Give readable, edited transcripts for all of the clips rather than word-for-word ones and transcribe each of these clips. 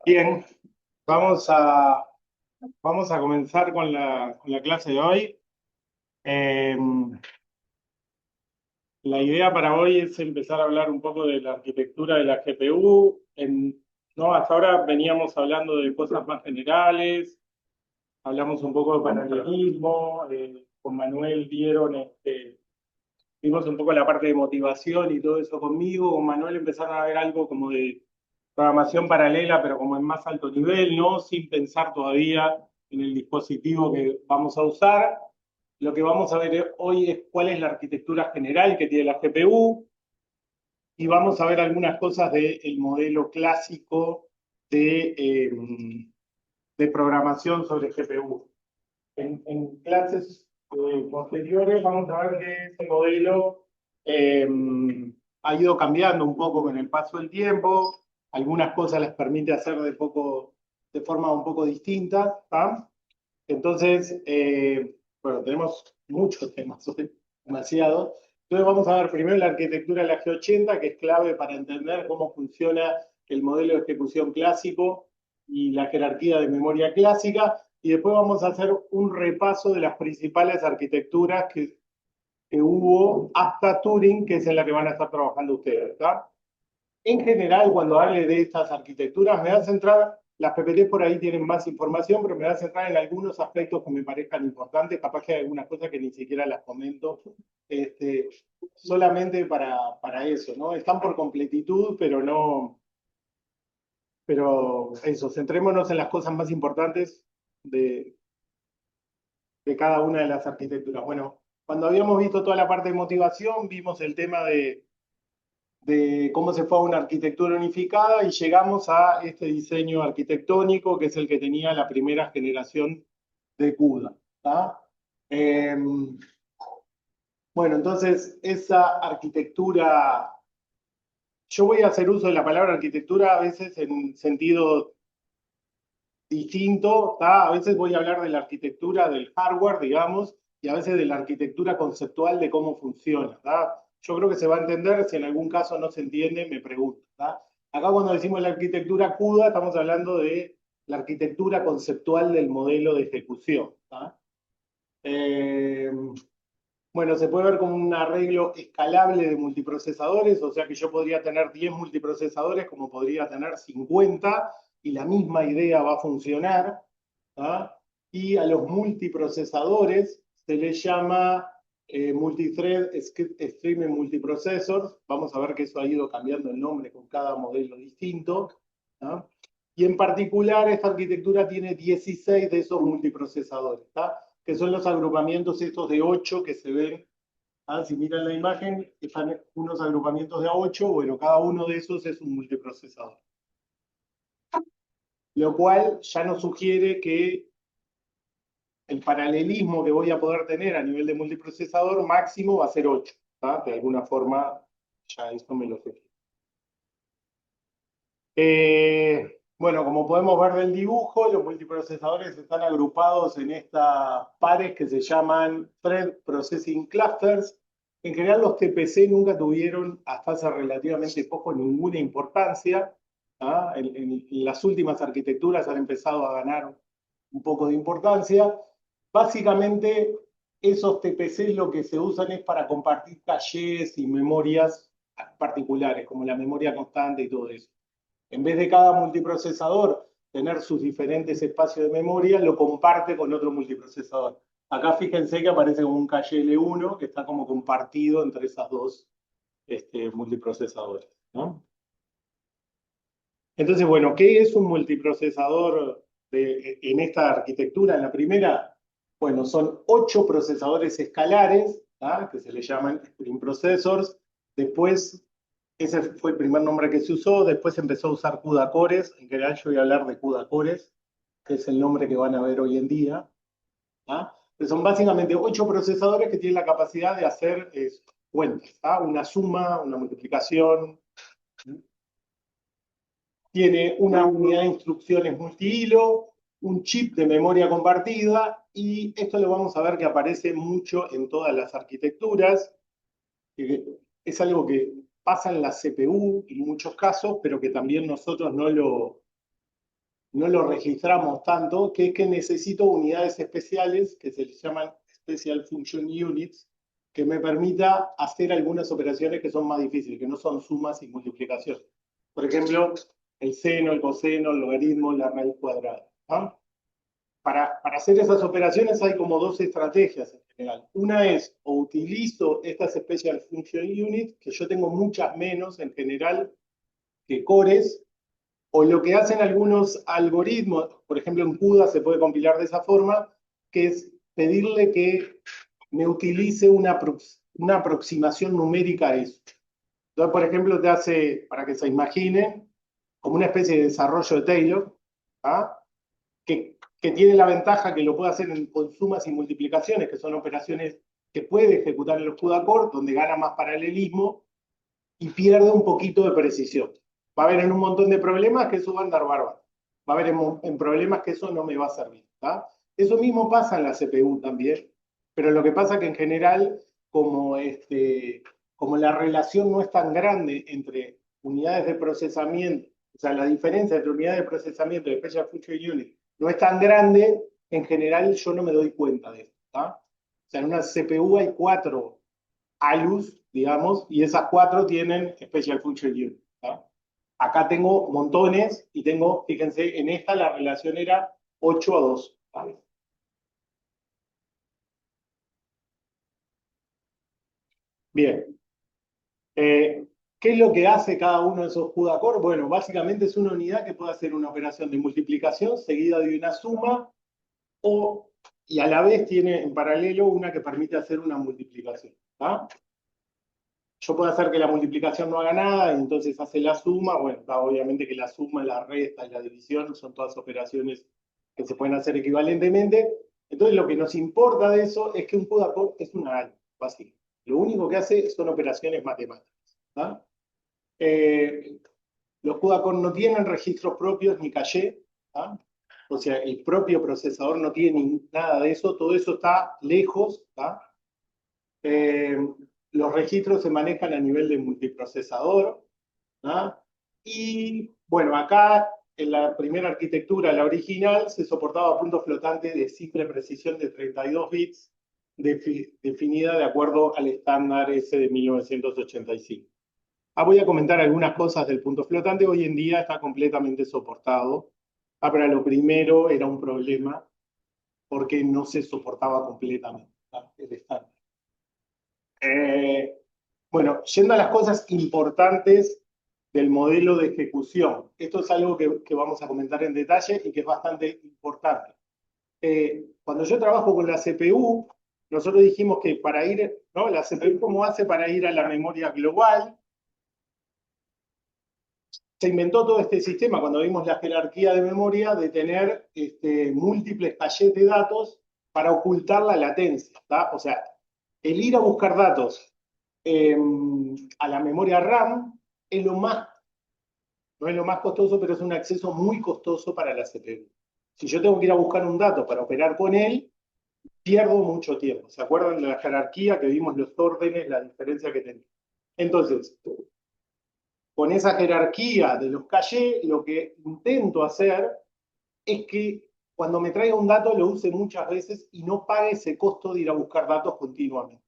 Bien, vamos a comenzar con la clase de hoy. La idea para hoy es empezar a hablar un poco de la arquitectura de la GPU. ¿No? Hasta ahora veníamos hablando de cosas más generales, hablamos un poco de paralelismo, con Manuel vimos un poco la parte de motivación y todo eso conmigo. Con Manuel empezaron a ver algo como de programación paralela, pero como en más alto nivel, ¿no? Sin pensar todavía en el dispositivo que vamos a usar. Lo que vamos a ver hoy es cuál es la arquitectura general que tiene la GPU y vamos a ver algunas cosas del modelo clásico de programación sobre GPU. En clases posteriores vamos a ver que ese modelo ha ido cambiando un poco con el paso del tiempo. Algunas cosas las permite hacer de forma un poco distinta. ¿Ah? Entonces, bueno, tenemos muchos temas hoy, demasiado. Entonces vamos a ver primero la arquitectura de la G80, que es clave para entender cómo funciona el modelo de ejecución clásico y la jerarquía de memoria clásica. Y después vamos a hacer un repaso de las principales arquitecturas que hubo hasta Turing, que es en la que van a estar trabajando ustedes. ¿Está? En general, cuando hable de estas arquitecturas, me voy a centrar, las PPT por ahí tienen más información, pero me voy a centrar en algunos aspectos que me parezcan importantes, capaz que hay algunas cosas que ni siquiera las comento, solamente para eso, ¿no? Están por completitud, pero no, pero eso, centrémonos en las cosas más importantes de cada una de las arquitecturas. Bueno, cuando habíamos visto toda la parte de motivación, vimos el tema de cómo se fue a una arquitectura unificada y llegamos a este diseño arquitectónico que es el que tenía la primera generación de CUDA. Bueno, entonces esa arquitectura, yo voy a hacer uso de la palabra arquitectura a veces en sentido distinto, a veces voy a hablar de la arquitectura del hardware, digamos, y a veces de la arquitectura conceptual de cómo funciona. Yo creo que se va a entender, si en algún caso no se entiende, me pregunto. Acá cuando decimos la arquitectura CUDA, estamos hablando de la arquitectura conceptual del modelo de ejecución. Bueno, se puede ver como un arreglo escalable de multiprocesadores, o sea que yo podría tener 10 multiprocesadores como podría tener 50, y la misma idea va a funcionar. Y a los multiprocesadores se les llama multithread streaming multiprocessors. Vamos a ver que eso ha ido cambiando el nombre con cada modelo distinto. Y en particular esta arquitectura tiene 16 de esos multiprocesadores, que son los agrupamientos estos de 8 que se ven. Si miran la imagen, están unos agrupamientos de A8, bueno, cada uno de esos es un multiprocesador. Lo cual ya nos sugiere que el paralelismo que voy a poder tener a nivel de multiprocesador máximo va a ser 8. De alguna forma, ya esto me lo sé. Bueno, como podemos ver del dibujo, los multiprocesadores están agrupados en estas pares que se llaman Thread Processing Clusters. En general, los TPC nunca tuvieron, hasta hace relativamente poco, ninguna importancia. En las últimas arquitecturas han empezado a ganar un poco de importancia. Básicamente, esos TPC lo que se usan es para compartir cachés y memorias particulares, como la memoria constante y todo eso. En vez de cada multiprocesador tener sus diferentes espacios de memoria, lo comparte con otro multiprocesador. Acá fíjense que aparece como un caché L1 que está como compartido entre esas dos multiprocesadores. Entonces, bueno, ¿qué es un multiprocesador en esta arquitectura? En la primera, bueno, son 8 procesadores escalares, que se le llaman stream processors. Después, ese fue el primer nombre que se usó. Después empezó a usar CUDA cores. En general yo voy a hablar de CUDA cores, que es el nombre que van a ver hoy en día. Pero son básicamente 8 procesadores que tienen la capacidad de hacer cuentas. Una suma, una multiplicación. Tiene una unidad de instrucciones multihilo, un chip de memoria compartida, y esto lo vamos a ver que aparece mucho en todas las arquitecturas. es algo que pasa en la CPU en muchos casos, pero que también nosotros no lo registramos tanto, que es que necesito unidades especiales, que se les llaman Special Function Units, que me permita hacer algunas operaciones que son más difíciles, que no son sumas y multiplicaciones. Por ejemplo, el seno, el coseno, el logaritmo, la raíz cuadrada. ¿Ah? Para hacer esas operaciones hay como dos estrategias en general. Una es, o utilizo estas Special Function Units, que yo tengo muchas menos en general que cores, o lo que hacen algunos algoritmos, por ejemplo en CUDA se puede compilar de esa forma, que es pedirle que me utilice una aproximación numérica a eso. Entonces, por ejemplo, te hace, para que se imaginen, como una especie de desarrollo de Taylor, ¿ah? que tiene la ventaja que lo puede hacer con sumas y multiplicaciones, que son operaciones que puede ejecutar en los CUDA Core, donde gana más paralelismo y pierde un poquito de precisión. Va a haber en un montón de problemas que eso va a andar bárbaro. Va a haber en problemas que eso no me va a servir. ¿Tá? Eso mismo pasa en la CPU también, pero lo que pasa es que en general, como la relación no es tan grande entre unidades de procesamiento, o sea, la diferencia entre unidades de procesamiento de Special Function Unit no es tan grande, en general yo no me doy cuenta de esto. ¿Tá? O sea, en una CPU hay 4 ALUs, digamos, y esas 4 tienen Special Function Unit. ¿tá? Acá tengo montones y tengo, fíjense, en esta la relación era 8-2. ¿vale? Bien. ¿Qué es lo que hace cada uno de esos CUDA Core? Bueno, básicamente es una unidad que puede hacer una operación de multiplicación seguida de una suma y a la vez tiene en paralelo una que permite hacer una multiplicación. ¿tá? Yo puedo hacer que la multiplicación no haga nada, y entonces hace la suma. Bueno, obviamente que la suma, la resta y la división son todas operaciones que se pueden hacer equivalentemente. Entonces, lo que nos importa de eso es que un CUDA Core es una ALU, básicamente. Lo único que hace son operaciones matemáticas. ¿tá? Eh, los CUDA Core no tienen registros propios ni caché. ¿tá? O sea, el propio procesador no tiene nada de eso. Todo eso está lejos. ¿tá? Eh, los registros se manejan a nivel de multiprocesador. ¿ah? Y bueno, acá en la primera arquitectura, la original, se soportaba puntos flotantes de simple precisión de 32 bits, definida de acuerdo al estándar ese de 1985. Voy a comentar algunas cosas del punto flotante. Hoy en día está completamente soportado. Pero lo primero era un problema porque no se soportaba completamente el estándar. Bueno, yendo a las cosas importantes del modelo de ejecución. Esto es algo que vamos a comentar en detalle y que es bastante importante. Cuando yo trabajo con la CPU, nosotros dijimos que para ir, ¿no? La CPU, ¿cómo hace para ir a la memoria global? Se inventó todo este sistema cuando vimos la jerarquía de memoria de tener múltiples caches de datos para ocultar la latencia. ¿tá? O sea, el ir a buscar datos a la memoria RAM es lo más, no es lo más costoso, pero es un acceso muy costoso para la CPU. Si yo tengo que ir a buscar un dato para operar con él, pierdo mucho tiempo. ¿Se acuerdan de la jerarquía que vimos los órdenes, la diferencia que tenía? Entonces, con esa jerarquía de los cachés, lo que intento hacer es que cuando me traiga un dato lo use muchas veces y no pague ese costo de ir a buscar datos continuamente.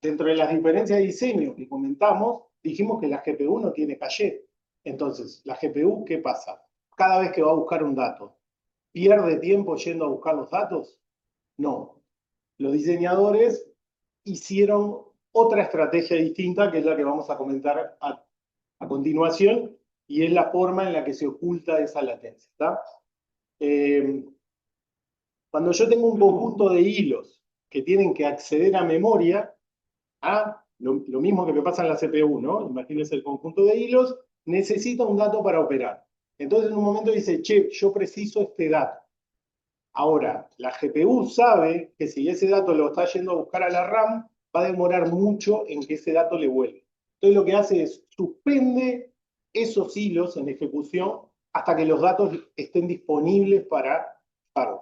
Dentro de las diferencias de diseño que comentamos, dijimos que la GPU no tiene caché. Entonces, la GPU, ¿qué pasa? Cada vez que va a buscar un dato, ¿pierde tiempo yendo a buscar los datos? No. Los diseñadores hicieron otra estrategia distinta, que es la que vamos a comentar a continuación, y es la forma en la que se oculta esa latencia. ¿tá? Cuando yo tengo un conjunto de hilos que tienen que acceder a memoria, lo mismo que me pasa en la CPU, ¿no? Imagínense el conjunto de hilos, necesita un dato para operar. Entonces en un momento dice, che, yo preciso este dato. Ahora, la GPU sabe que si ese dato lo está yendo a buscar a la RAM, va a demorar mucho en que ese dato le vuelva. Entonces lo que hace es suspende esos hilos en ejecución hasta que los datos estén disponibles para usarlos.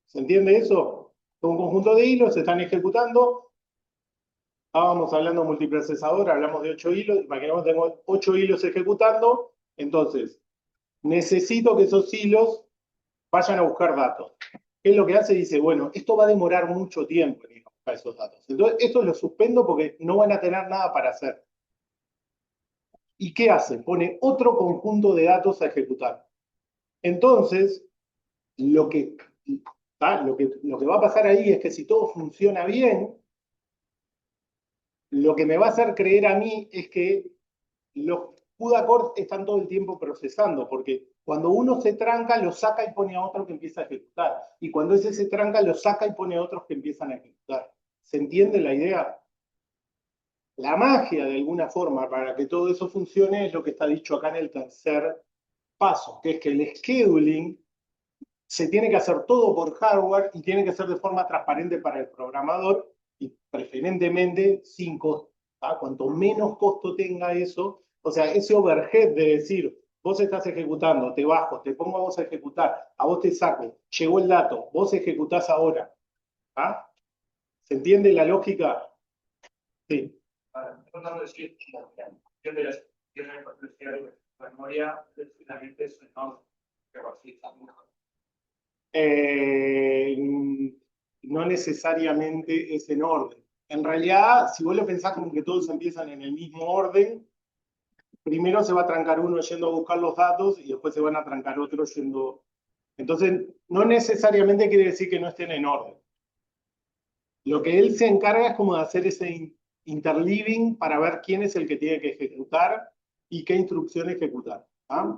¿Se entiende eso? Un conjunto de hilos se están ejecutando, Estábamos hablando de multiprocesador, hablamos de 8 hilos, imaginemos que tengo 8 hilos ejecutando, entonces necesito que esos hilos vayan a buscar datos. ¿Qué es lo que hace? Dice, bueno, esto va a demorar mucho tiempo en ir a buscar esos datos. Entonces, esto lo suspendo porque no van a tener nada para hacer. ¿Y qué hace? Pone otro conjunto de datos a ejecutar. Entonces, lo que, lo que va a pasar ahí es que si todo funciona bien, lo que me va a hacer creer a mí es que los CUDA cores están todo el tiempo procesando, porque cuando uno se tranca, lo saca y pone a otro que empieza a ejecutar. Y cuando ese se tranca, lo saca y pone a otros que empiezan a ejecutar. ¿Se entiende la idea? La magia, de alguna forma, para que todo eso funcione, es lo que está dicho acá en el tercer paso, que es que el scheduling se tiene que hacer todo por hardware y tiene que ser de forma transparente para el programador y preferentemente sin costo. Cuanto menos costo tenga eso, o sea, ese overhead de decir, vos estás ejecutando, te bajo, te pongo a vos a ejecutar, a vos te saco, llegó el dato, vos ejecutás ahora. ¿Ah? ¿Se entiende la lógica? Sí. Tratando de decir, yo de las de memoria, finalmente es enorme, pero así está mejor. No necesariamente es en orden. En realidad, si vos lo pensás como que todos empiezan en el mismo orden, primero se va a trancar uno yendo a buscar los datos y después se van a trancar otros yendo. Entonces, no necesariamente quiere decir que no estén en orden. Lo que él se encarga es como de hacer ese interleaving para ver quién es el que tiene que ejecutar y qué instrucción ejecutar. ¿Ah?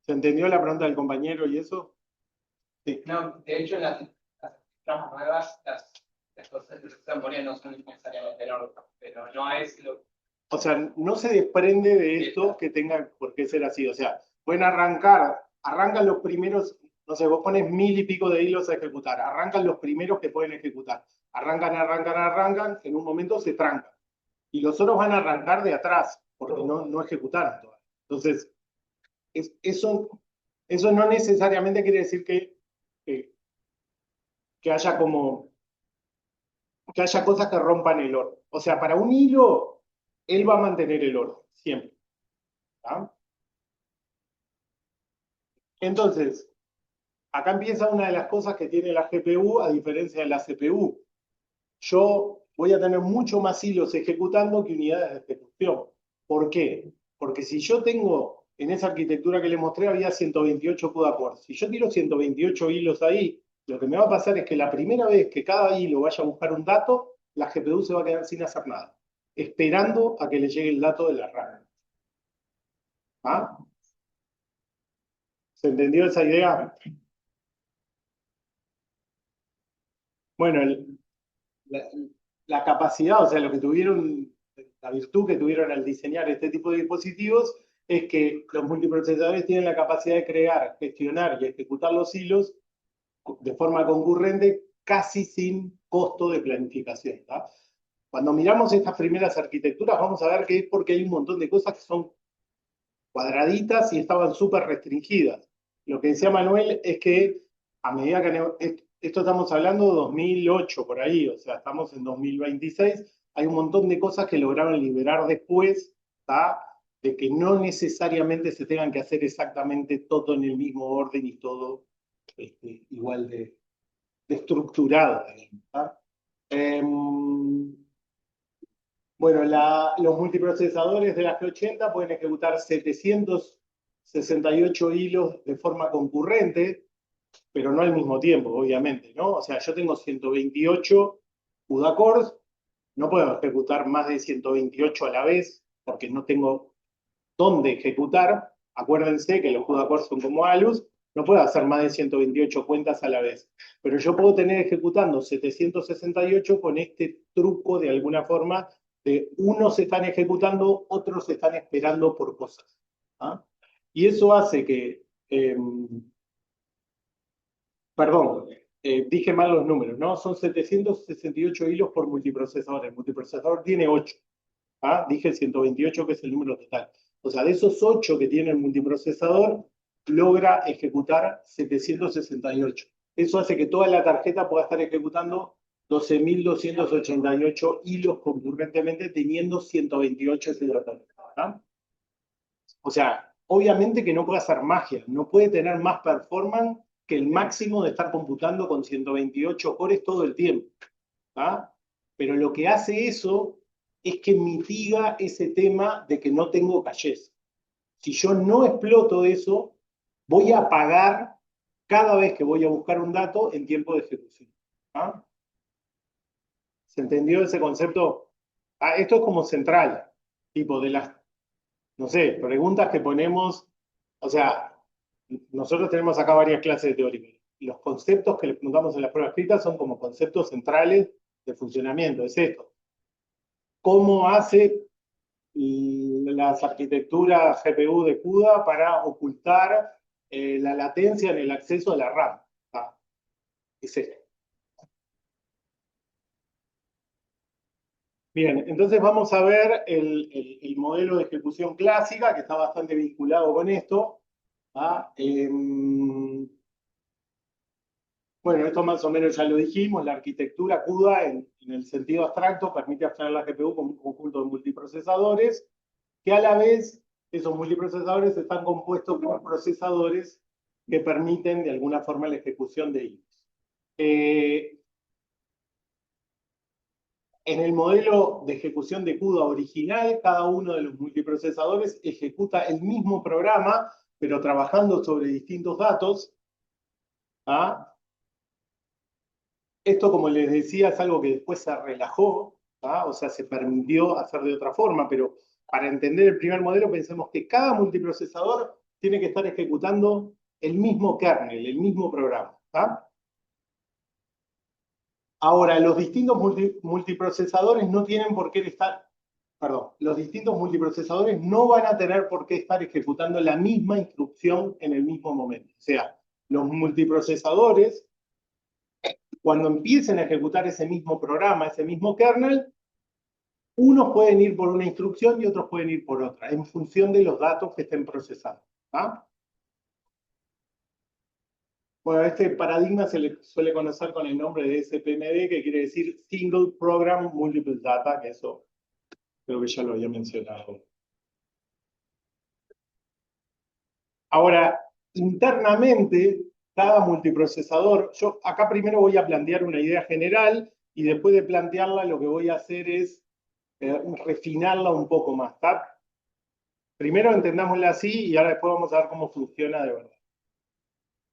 ¿Se entendió la pregunta del compañero y eso? Sí. No, de hecho, las tramas nuevas, las cosas que se están poniendo no son necesariamente en orden, pero no es lo. O sea, no se desprende de esto que tenga por qué ser así. O sea, pueden arrancan los primeros, no sé, vos pones 1000 y pico de hilos a ejecutar, arrancan los primeros que pueden ejecutar. Arrancan, en un momento se trancan. Y los otros van a arrancar de atrás, porque no ejecutaron todavía. Entonces, eso no necesariamente quiere decir que haya como que haya cosas que rompan el orden. O sea, para un hilo, él va a mantener el orden, siempre. ¿Ah? Entonces, acá empieza una de las cosas que tiene la GPU a diferencia de la CPU. Yo voy a tener mucho más hilos ejecutando que unidades de ejecución. ¿Por qué? Porque si yo tengo, en esa arquitectura que les mostré, había 128 CUDA cores. Si yo tiro 128 hilos ahí, lo que me va a pasar es que la primera vez que cada hilo vaya a buscar un dato, la GPU se va a quedar sin hacer nada, esperando a que le llegue el dato de la RAM. ¿Ah? ¿Se entendió esa idea? Bueno, la, la capacidad, o sea, lo que tuvieron, la virtud que tuvieron al diseñar este tipo de dispositivos es que los multiprocesadores tienen la capacidad de crear, gestionar y ejecutar los hilos de forma concurrente casi sin costo de planificación. ¿tá? Cuando miramos estas primeras arquitecturas vamos a ver que es porque hay un montón de cosas que son cuadraditas y estaban súper restringidas. Lo que decía Manuel es que a medida que esto estamos hablando de 2008 por ahí, o sea, estamos en 2026, hay un montón de cosas que lograron liberar después, ¿tá? De que no necesariamente se tengan que hacer exactamente todo en el mismo orden y todo igual de estructurado. ¿tá? Bueno, los multiprocesadores de la G80 pueden ejecutar 768 hilos de forma concurrente, pero no al mismo tiempo, obviamente, ¿no? O sea, yo tengo 128 CUDA cores, no puedo ejecutar más de 128 a la vez, porque no tengo dónde ejecutar. Acuérdense que los CUDA cores son como ALUs, no puedo hacer más de 128 cuentas a la vez. Pero yo puedo tener ejecutando 768 con este truco de alguna forma de unos están ejecutando, otros están esperando por cosas. ¿ah? Y eso hace que, perdón, dije mal los números, ¿no? Son 768 hilos por multiprocesador. El multiprocesador tiene 8. ¿ah? Dije 128 que es el número total. O sea, de esos 8 que tiene el multiprocesador, logra ejecutar 768. Eso hace que toda la tarjeta pueda estar ejecutando 12.288 hilos concurrentemente teniendo 128 aceleradores. O sea, obviamente que no puede hacer magia, no puede tener más performance que el máximo de estar computando con 128 cores todo el tiempo. Pero lo que hace eso es que mitiga ese tema de que no tengo cachés. Si yo no exploto eso, voy a pagar cada vez que voy a buscar un dato en tiempo de ejecución. ¿Se entendió ese concepto? Esto es como central, tipo de las, no sé, preguntas que ponemos, o sea, nosotros tenemos acá varias clases de teórica. Los conceptos que le preguntamos en las pruebas escritas son como conceptos centrales de funcionamiento, es esto. ¿Cómo hace las arquitecturas GPU de CUDA para ocultar la latencia en el acceso a la RAM? Es esto. Bien, entonces vamos a ver el modelo de ejecución clásica, que está bastante vinculado con esto. Bueno, esto más o menos ya lo dijimos, la arquitectura CUDA en el sentido abstracto permite abstraer la GPU como un conjunto de multiprocesadores, que a la vez esos multiprocesadores están compuestos por procesadores que permiten de alguna forma la ejecución de hilos. En el modelo de ejecución de CUDA original, cada uno de los multiprocesadores ejecuta el mismo programa, pero trabajando sobre distintos datos. Esto, como les decía, es algo que después se relajó, o sea, se permitió hacer de otra forma, pero para entender el primer modelo pensemos que cada multiprocesador tiene que estar ejecutando el mismo kernel, el mismo programa. Ahora, los distintos multiprocesadores no tienen por qué estar, perdón, los distintos multiprocesadores no van a tener por qué estar ejecutando la misma instrucción en el mismo momento. O sea, los multiprocesadores, cuando empiecen a ejecutar ese mismo programa, ese mismo kernel, unos pueden ir por una instrucción y otros pueden ir por otra, en función de los datos que estén procesando. Bueno, este paradigma se le suele conocer con el nombre de SPMD, que quiere decir Single Program Multiple Data, que eso creo que ya lo había mencionado. Ahora, internamente, cada multiprocesador, yo acá primero voy a plantear una idea general y después de plantearla lo que voy a hacer es refinarla un poco más. Primero entendámosla así y ahora después vamos a ver cómo funciona de verdad.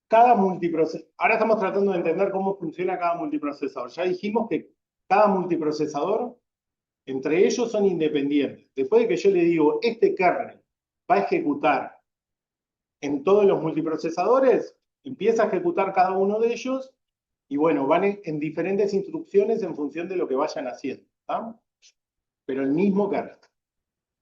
Cada multiprocesador, ahora estamos tratando de entender cómo funciona cada multiprocesador. Ya dijimos que cada multiprocesador, entre ellos son independientes. Después de que yo le digo, este kernel va a ejecutar en todos los multiprocesadores, empieza a ejecutar cada uno de ellos y bueno, van en diferentes instrucciones en función de lo que vayan haciendo. Pero el mismo kernel.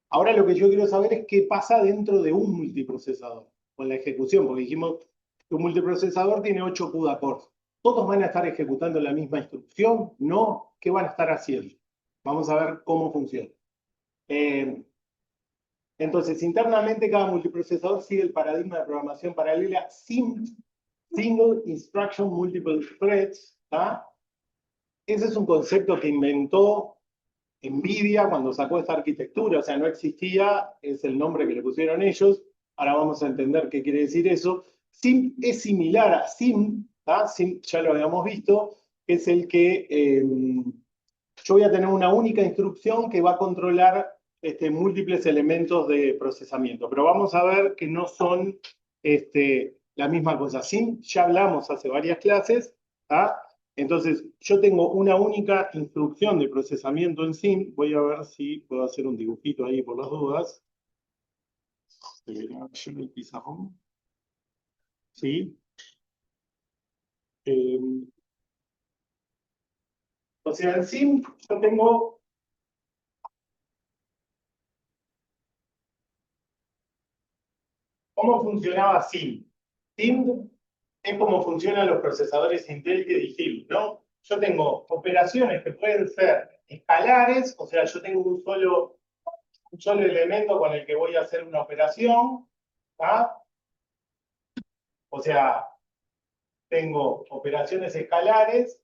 Ahora lo que yo quiero saber es qué pasa dentro de un multiprocesador con la ejecución, porque dijimos que un multiprocesador tiene 8 CUDA cores. ¿Todos van a estar ejecutando la misma instrucción? No. ¿Qué van a estar haciendo? Vamos a ver cómo funciona. Entonces, internamente cada multiprocesador sigue el paradigma de programación paralela Single Instruction Multiple Threads. Ese es un concepto que inventó NVIDIA cuando sacó esta arquitectura, o sea, no existía, es el nombre que le pusieron ellos. Ahora vamos a entender qué quiere decir eso. SIM es similar a SIM, SIM ya lo habíamos visto, es el que yo voy a tener una única instrucción que va a controlar múltiples elementos de procesamiento, pero vamos a ver que no son la misma cosa. SIM ya hablamos hace varias clases, entonces, yo tengo una única instrucción de procesamiento en SIM. Voy a ver si puedo hacer un dibujito ahí por las dudas. ¿Sí? O sea, en SIM yo tengo... ¿Cómo funcionaba SIM? SIM es como funcionan los procesadores Intel que dijimos, ¿no? Yo tengo operaciones que pueden ser escalares, o sea, yo tengo un solo elemento con el que voy a hacer una operación, o sea, tengo operaciones escalares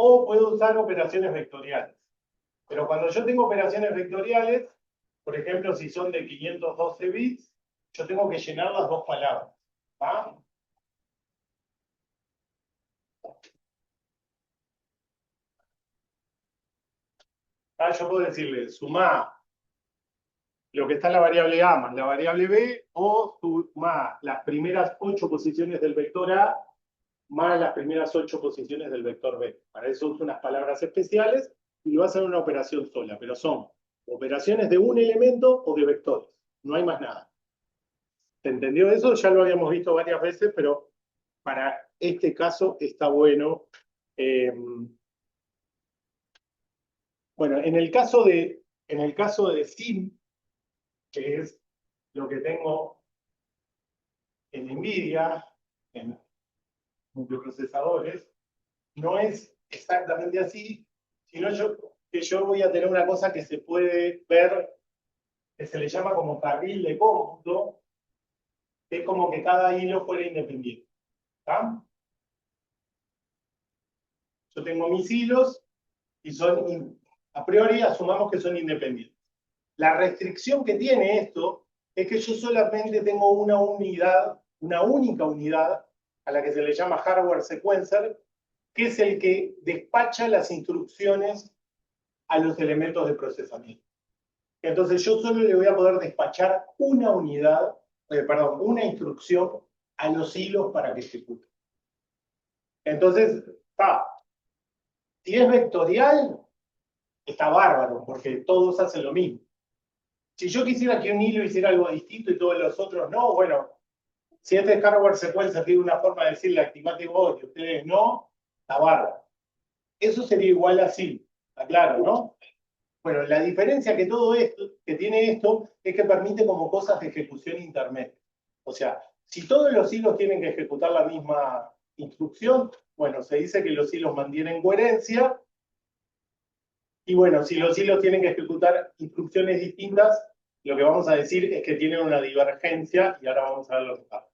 o puedo usar operaciones vectoriales. Pero cuando yo tengo operaciones vectoriales, por ejemplo, si son de 512 bits, yo tengo que llenar las dos palabras. ¿Va? Yo puedo decirle, sumá lo que está en la variable A más la variable B, o sumá las primeras 8 posiciones del vector A más las primeras 8 posiciones del vector B. Para eso uso unas palabras especiales y lo hacen una operación sola, pero son operaciones de un elemento o de vectores. No hay más nada. ¿Se entendió eso? Ya lo habíamos visto varias veces, pero para este caso está bueno. Bueno, en el caso de SIM, que es lo que tengo en NVIDIA, en microprocesadores, no es exactamente así, sino que yo voy a tener una cosa que se puede ver, que se le llama como carril de cómputo, que es como que cada hilo fuera independiente. ¿Está? Yo tengo mis hilos y a priori asumamos que son independientes. La restricción que tiene esto es que yo solamente tengo una unidad, una única unidad, a la que se le llama hardware sequencer, que es el que despacha las instrucciones a los elementos de procesamiento. Entonces yo solo le voy a poder despachar una unidad, una instrucción a los hilos para que ejecute. Entonces, si es vectorial, está bárbaro, porque todos hacen lo mismo. Si yo quisiera que un hilo hiciera algo distinto y todos los otros no, bueno, si este hardware sequencer tiene una forma de decirle activate vos y ustedes no, está bárbaro. Eso sería igual a SIM, está claro, ¿no? Bueno, la diferencia que tiene esto es que permite como cosas de ejecución intermedia. O sea, si todos los hilos tienen que ejecutar la misma instrucción, bueno, se dice que los hilos mantienen coherencia. Y bueno, si los hilos tienen que ejecutar instrucciones distintas, lo que vamos a decir es que tienen una divergencia, y ahora vamos a ver lo que pasa.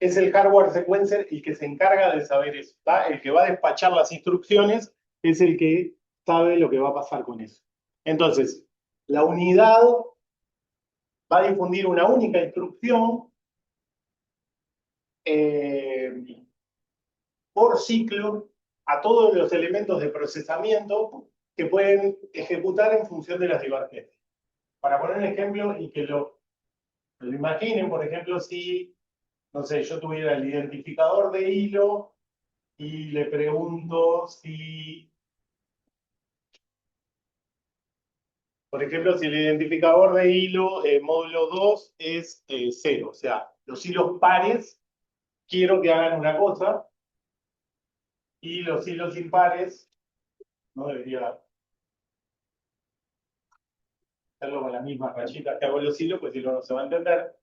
Es el hardware sequencer el que se encarga de saber eso, ¿tá? El que va a despachar las instrucciones es el que sabe lo que va a pasar con eso. Entonces, la unidad va a difundir una única instrucción por ciclo a todos los elementos de procesamiento que pueden ejecutar en función de las divergencias. Para poner un ejemplo y que lo imaginen, por ejemplo, si, no sé, yo tuviera el identificador de hilo y le pregunto si, por ejemplo, si el identificador de hilo módulo 2 es 0, o sea, los hilos pares quiero que hagan una cosa y los hilos impares no debería hacerlo con las mismas rayitas que hago los hilos, pues si no, no se va a entender.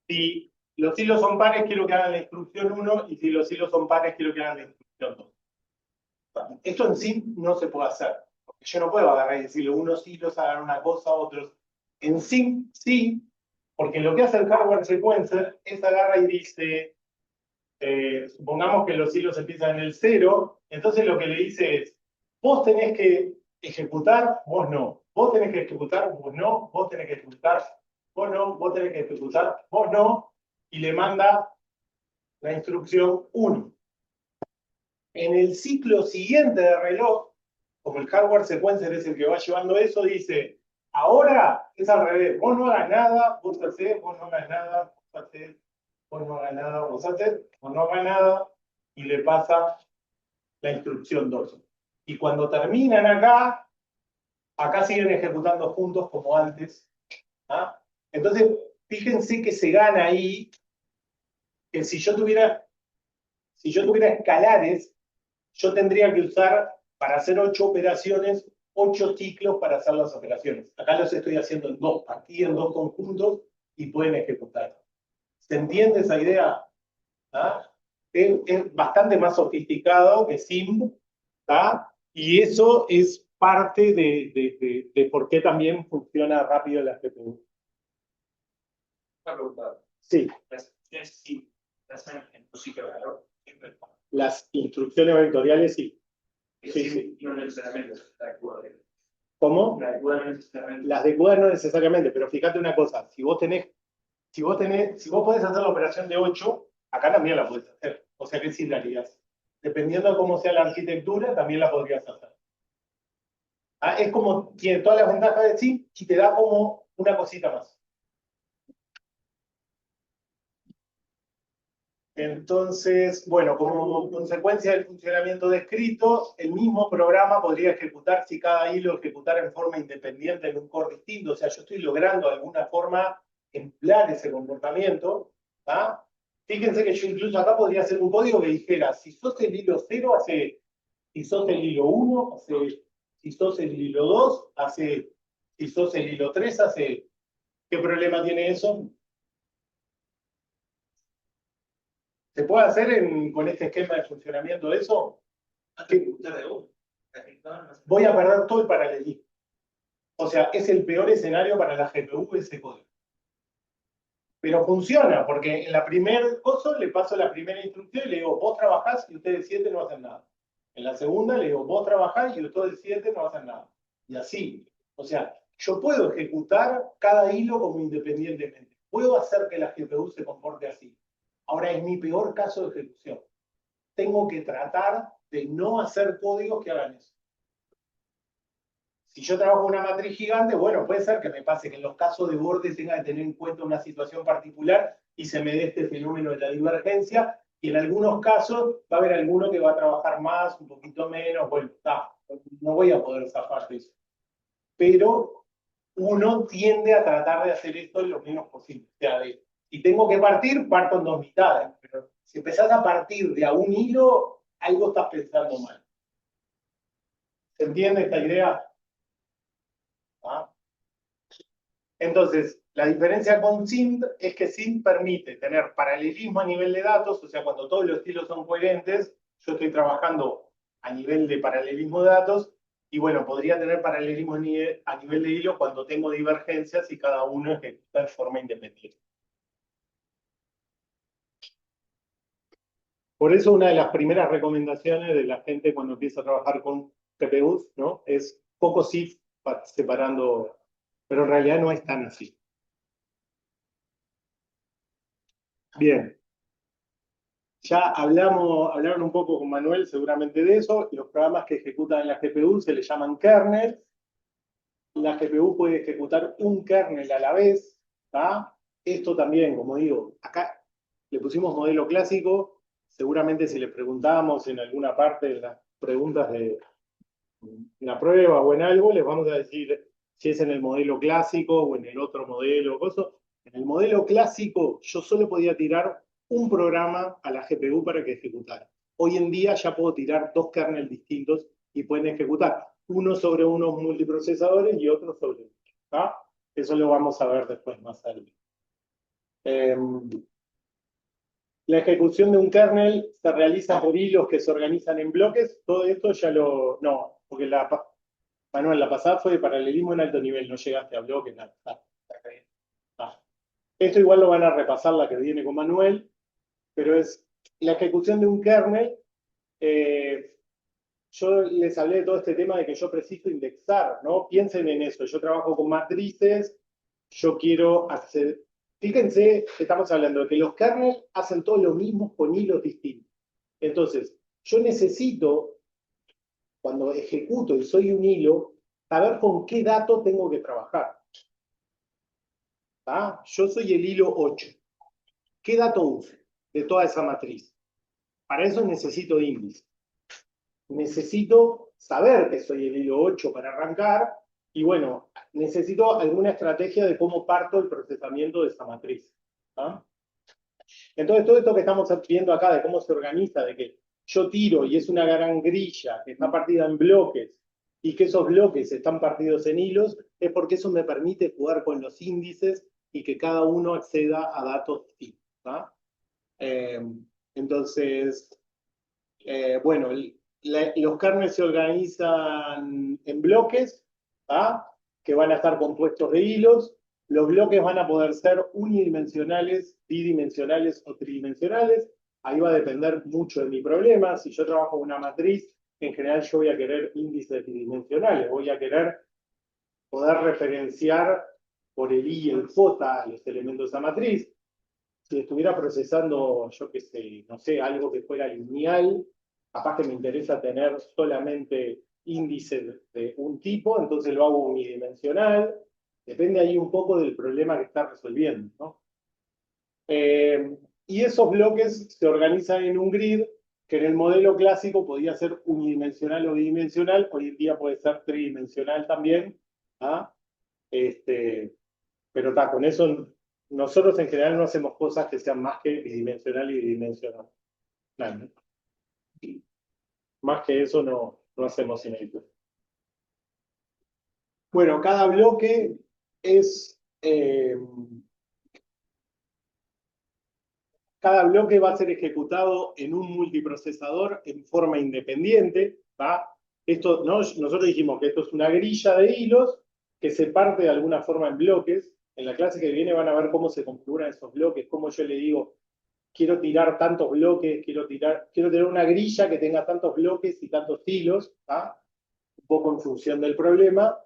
Si los hilos son pares, quiero que hagan la instrucción 1, y si los hilos son pares, quiero que hagan la instrucción 2. Esto en sí no se puede hacer, porque yo no puedo agarrar y decirle unos hilos hagan una cosa, otros. En sí, sí, porque lo que hace el hardware sequencer es agarra y dice, supongamos que los hilos empiezan en el 0, entonces lo que le dice es, vos tenés que ejecutar, vos no. Vos tenés que ejecutar, vos no. Vos tenés que ejecutar, vos no. Vos tenés que ejecutar, vos no. Y le manda la instrucción 1. En el ciclo siguiente de reloj, como el hardware sequencer es el que va llevando eso, dice, ahora es al revés, vos no hagas nada, vos hacés, vos no hagas nada, vos hacés, vos no hagas nada, vos hacés, vos no hagas nada, y le pasa la instrucción 2. Y cuando terminan acá siguen ejecutando juntos como antes. ¿Ah? Entonces, fíjense que se gana ahí que si yo tuviera escalares, yo tendría que usar para hacer 8 operaciones, 8 ciclos para hacer las operaciones. Acá los estoy haciendo en 2 partidas, en 2 conjuntos, y pueden ejecutar. ¿Se entiende esa idea? ¿Ah? Es bastante más sofisticado que SIM, ¿tá? Y eso es parte de por qué también funciona rápido la GPU. Una pregunta. Sí. Las instrucciones sí, las hacen en tu sitio de valor. Las instrucciones vectoriales sí. Sí. No necesariamente la CUDA. ¿Cómo? La CUDA no necesariamente. Las de CUDA no necesariamente, pero fíjate una cosa, si vos podés hacer la operación de 8, acá también la podés hacer. O sea que sí la harías. Dependiendo de cómo sea la arquitectura, también la podrías hacer. Es como, tiene todas las ventajas de sí y te da como una cosita más. Entonces, bueno, como consecuencia del funcionamiento descrito, el mismo programa podría ejecutar si cada hilo ejecutara en forma independiente en un core distinto. O sea, yo estoy logrando de alguna forma emplear ese comportamiento. ¿Ah? Fíjense que yo incluso acá podría hacer un código que dijera, si sos el hilo 0, hace, si sos el hilo 1, hace, si sos el hilo 2, hace, si sos el hilo 3, hace. ¿Qué problema tiene eso? ¿Se puede hacer con este esquema de funcionamiento de eso? Voy a perder todo el paralelismo. O sea, es el peor escenario para la GPU ese código. Pero funciona, porque en la primer cosa le paso la primera instrucción y le digo, vos trabajás y ustedes 7 no hacen nada. En la segunda le digo, vos trabajás y ustedes 7 no hacen nada. Y así. O sea, yo puedo ejecutar cada hilo como independientemente. Puedo hacer que la GPU se comporte así. Ahora es mi peor caso de ejecución. Tengo que tratar de no hacer códigos que hagan eso. Si yo trabajo una matriz gigante, bueno, puede ser que me pase que en los casos de borde tenga que tener en cuenta una situación particular y se me dé este fenómeno de la divergencia, y en algunos casos va a haber alguno que va a trabajar más, un poquito menos, bueno, no voy a poder zafar de eso. Pero uno tiende a tratar de hacer esto lo menos posible. O sea, si tengo que partir, parto en dos mitades, pero si empezás a partir de a un hilo, algo estás pensando mal. ¿Se entiende esta idea? ¿Ah? Entonces, la diferencia con SIMD es que SIMD permite tener paralelismo a nivel de datos, o sea, cuando todos los estilos son coherentes, yo estoy trabajando a nivel de paralelismo de datos, y bueno, podría tener paralelismo a nivel de hilo cuando tengo divergencias y cada uno ejecuta de forma independiente. Por eso una de las primeras recomendaciones de la gente cuando empieza a trabajar con GPUs, ¿no? Es poco SIF separando, pero en realidad no es tan así. Bien. Ya hablaron un poco con Manuel seguramente de eso. Los programas que ejecutan en la GPU se les llaman kernels. La GPU puede ejecutar un kernel a la vez. ¿Tá? Esto también, como digo, acá le pusimos modelo clásico. Seguramente si le preguntamos en alguna parte de las preguntas de la prueba o en algo, les vamos a decir si es en el modelo clásico o en el otro modelo. En el modelo clásico yo solo podía tirar un programa a la GPU para que ejecutara. Hoy en día ya puedo tirar dos kernels distintos y pueden ejecutar uno sobre unos multiprocesadores y otro sobre otro. ¿Ah? Eso lo vamos a ver después más adelante. La ejecución de un kernel se realiza por hilos que se organizan en bloques. Todo esto ya lo... No, porque Manuel, la pasada fue de paralelismo en alto nivel, no llegaste a bloques, nada. Esto igual lo van a repasar la que viene con Manuel, pero es la ejecución de un kernel. Yo les hablé de todo este tema de que yo preciso indexar, ¿no? Piensen en eso, yo trabajo con matrices, yo quiero hacer... Fíjense, estamos hablando de que los kernels hacen todo lo mismo con hilos distintos. Entonces, yo necesito, cuando ejecuto y soy un hilo, saber con qué dato tengo que trabajar. ¿Ah? Yo soy el hilo 8. ¿Qué dato uso de toda esa matriz? Para eso necesito índice. Necesito saber que soy el hilo 8 para arrancar, y bueno, necesito alguna estrategia de cómo parto el procesamiento de esa matriz. ¿Ah? Entonces, todo esto que estamos viendo acá de cómo se organiza, de que yo tiro y es una gran grilla que está partida en bloques y que esos bloques están partidos en hilos, es porque eso me permite jugar con los índices y que cada uno acceda a datos distintos. ¿Ah? Entonces, bueno, los kernels se organizan en bloques, ¿ah? Que van a estar compuestos de hilos. Los bloques van a poder ser unidimensionales, bidimensionales o tridimensionales. ahí va a depender mucho de mi problema. Si yo trabajo con una matriz, en general yo voy a querer índices bidimensionales, voy a querer poder referenciar por el I y el J los elementos de esa matriz. Si estuviera procesando, yo qué sé, no sé, algo que fuera lineal, capaz que me interesa tener solamente índices de un tipo, entonces lo hago unidimensional. Depende ahí un poco del problema que está resolviendo, ¿no? Y esos bloques se organizan en un grid que en el modelo clásico podía ser unidimensional o bidimensional, hoy en día puede ser tridimensional también. ¿Ah? Pero está, con eso nosotros en general no hacemos cosas que sean más que bidimensional y bidimensional. Claro, ¿no? Más que eso no hacemos sin ello. Bueno, cada bloque es... cada bloque va a ser ejecutado en un multiprocesador en forma independiente. ¿Va? Esto, ¿no? Nosotros dijimos que esto es una grilla de hilos que se parte de alguna forma en bloques. En la clase que viene van a ver cómo se configuran esos bloques, cómo yo le digo, quiero tirar tantos bloques, quiero tener una grilla que tenga tantos bloques y tantos hilos, ¿va? Un poco en función del problema.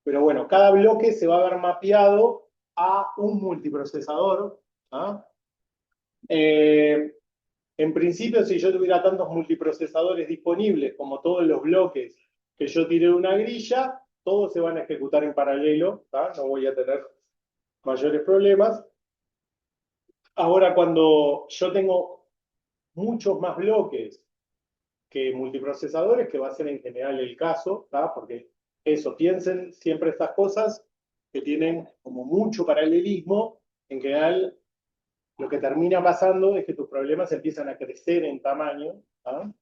Pero bueno, cada bloque se va a ver mapeado a un multiprocesador. ¿Ah? En principio, si yo tuviera tantos multiprocesadores disponibles como todos los bloques que yo tiré de una grilla, todos se van a ejecutar en paralelo, ¿tá? No voy a tener mayores problemas. Ahora, cuando yo tengo muchos más bloques que multiprocesadores, que va a ser en general el caso, ¿tá? Porque eso, piensen siempre estas cosas que tienen como mucho paralelismo, en general lo que termina pasando es que tus problemas empiezan a crecer en tamaño. ¿Ah?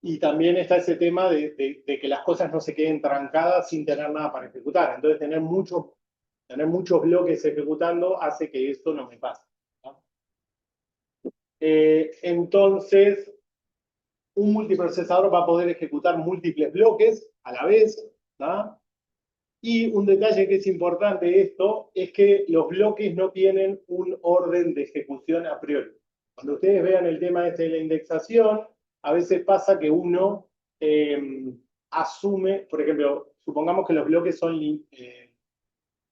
Y también está ese tema de que las cosas no se queden trancadas sin tener nada para ejecutar. Entonces, tener muchos bloques ejecutando hace que esto no me pase. ¿No? Entonces, un multiprocesador va a poder ejecutar múltiples bloques a la vez. ¿No? Y un detalle que es importante de esto es que los bloques no tienen un orden de ejecución a priori. Cuando ustedes vean el tema de la indexación, a veces pasa que uno asume, por ejemplo, supongamos que los bloques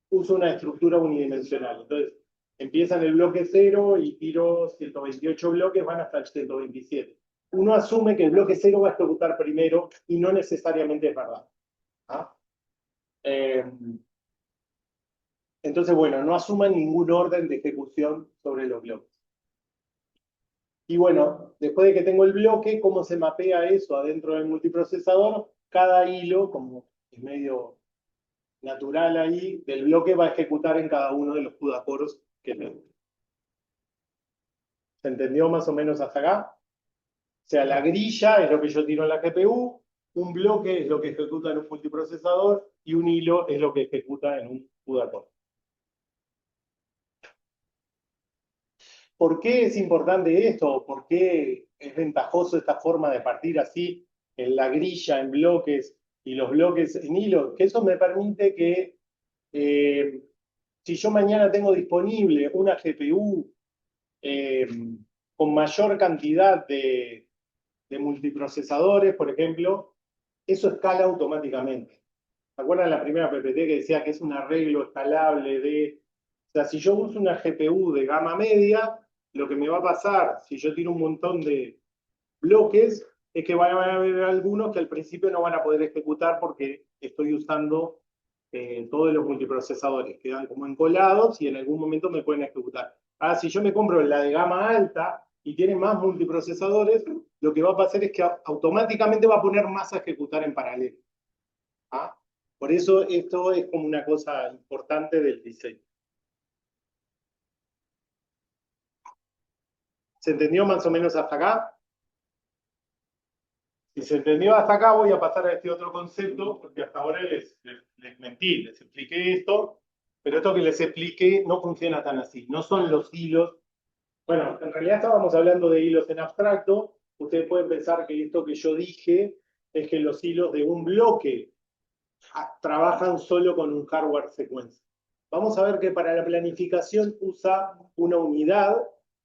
uso una estructura unidimensional. Entonces, empieza en el bloque 0 y tiro 128 bloques, van hasta el 127. Uno asume que el bloque 0 va a ejecutar primero y no necesariamente es verdad. ¿Ah? Entonces, bueno, no asuman ningún orden de ejecución sobre los bloques. Y bueno, después de que tengo el bloque, ¿cómo se mapea eso adentro del multiprocesador? Cada hilo, como es medio natural ahí, del bloque va a ejecutar en cada uno de los CUDA-coros que tengo. ¿Se entendió más o menos hasta acá? O sea, la grilla es lo que yo tiro en la GPU, un bloque es lo que ejecuta en un multiprocesador y un hilo es lo que ejecuta en un CUDA-core. ¿Por qué es importante esto? ¿Por qué es ventajoso esta forma de partir así en la grilla, en bloques y los bloques en hilos? Que eso me permite que si yo mañana tengo disponible una GPU con mayor cantidad de multiprocesadores, por ejemplo, eso escala automáticamente. ¿Se acuerdan la primera PPT que decía que es un arreglo escalable de... O sea, si yo uso una GPU de gama media, lo que me va a pasar si yo tiro un montón de bloques es que van a haber algunos que al principio no van a poder ejecutar porque estoy usando todos los multiprocesadores. Quedan como encolados y en algún momento me pueden ejecutar. Ahora, si yo me compro la de gama alta y tiene más multiprocesadores, lo que va a pasar es que automáticamente va a poner más a ejecutar en paralelo. ¿Ah? Por eso esto es como una cosa importante del diseño. ¿Se entendió más o menos hasta acá? Si se entendió hasta acá, voy a pasar a este otro concepto, porque hasta ahora les mentí, les expliqué esto, pero esto que les expliqué no funciona tan así. No son los hilos. Bueno, en realidad estábamos hablando de hilos en abstracto. Ustedes pueden pensar que esto que yo dije es que los hilos de un bloque trabajan solo con un hardware secuencia. vamos a ver que para la planificación usa una unidad,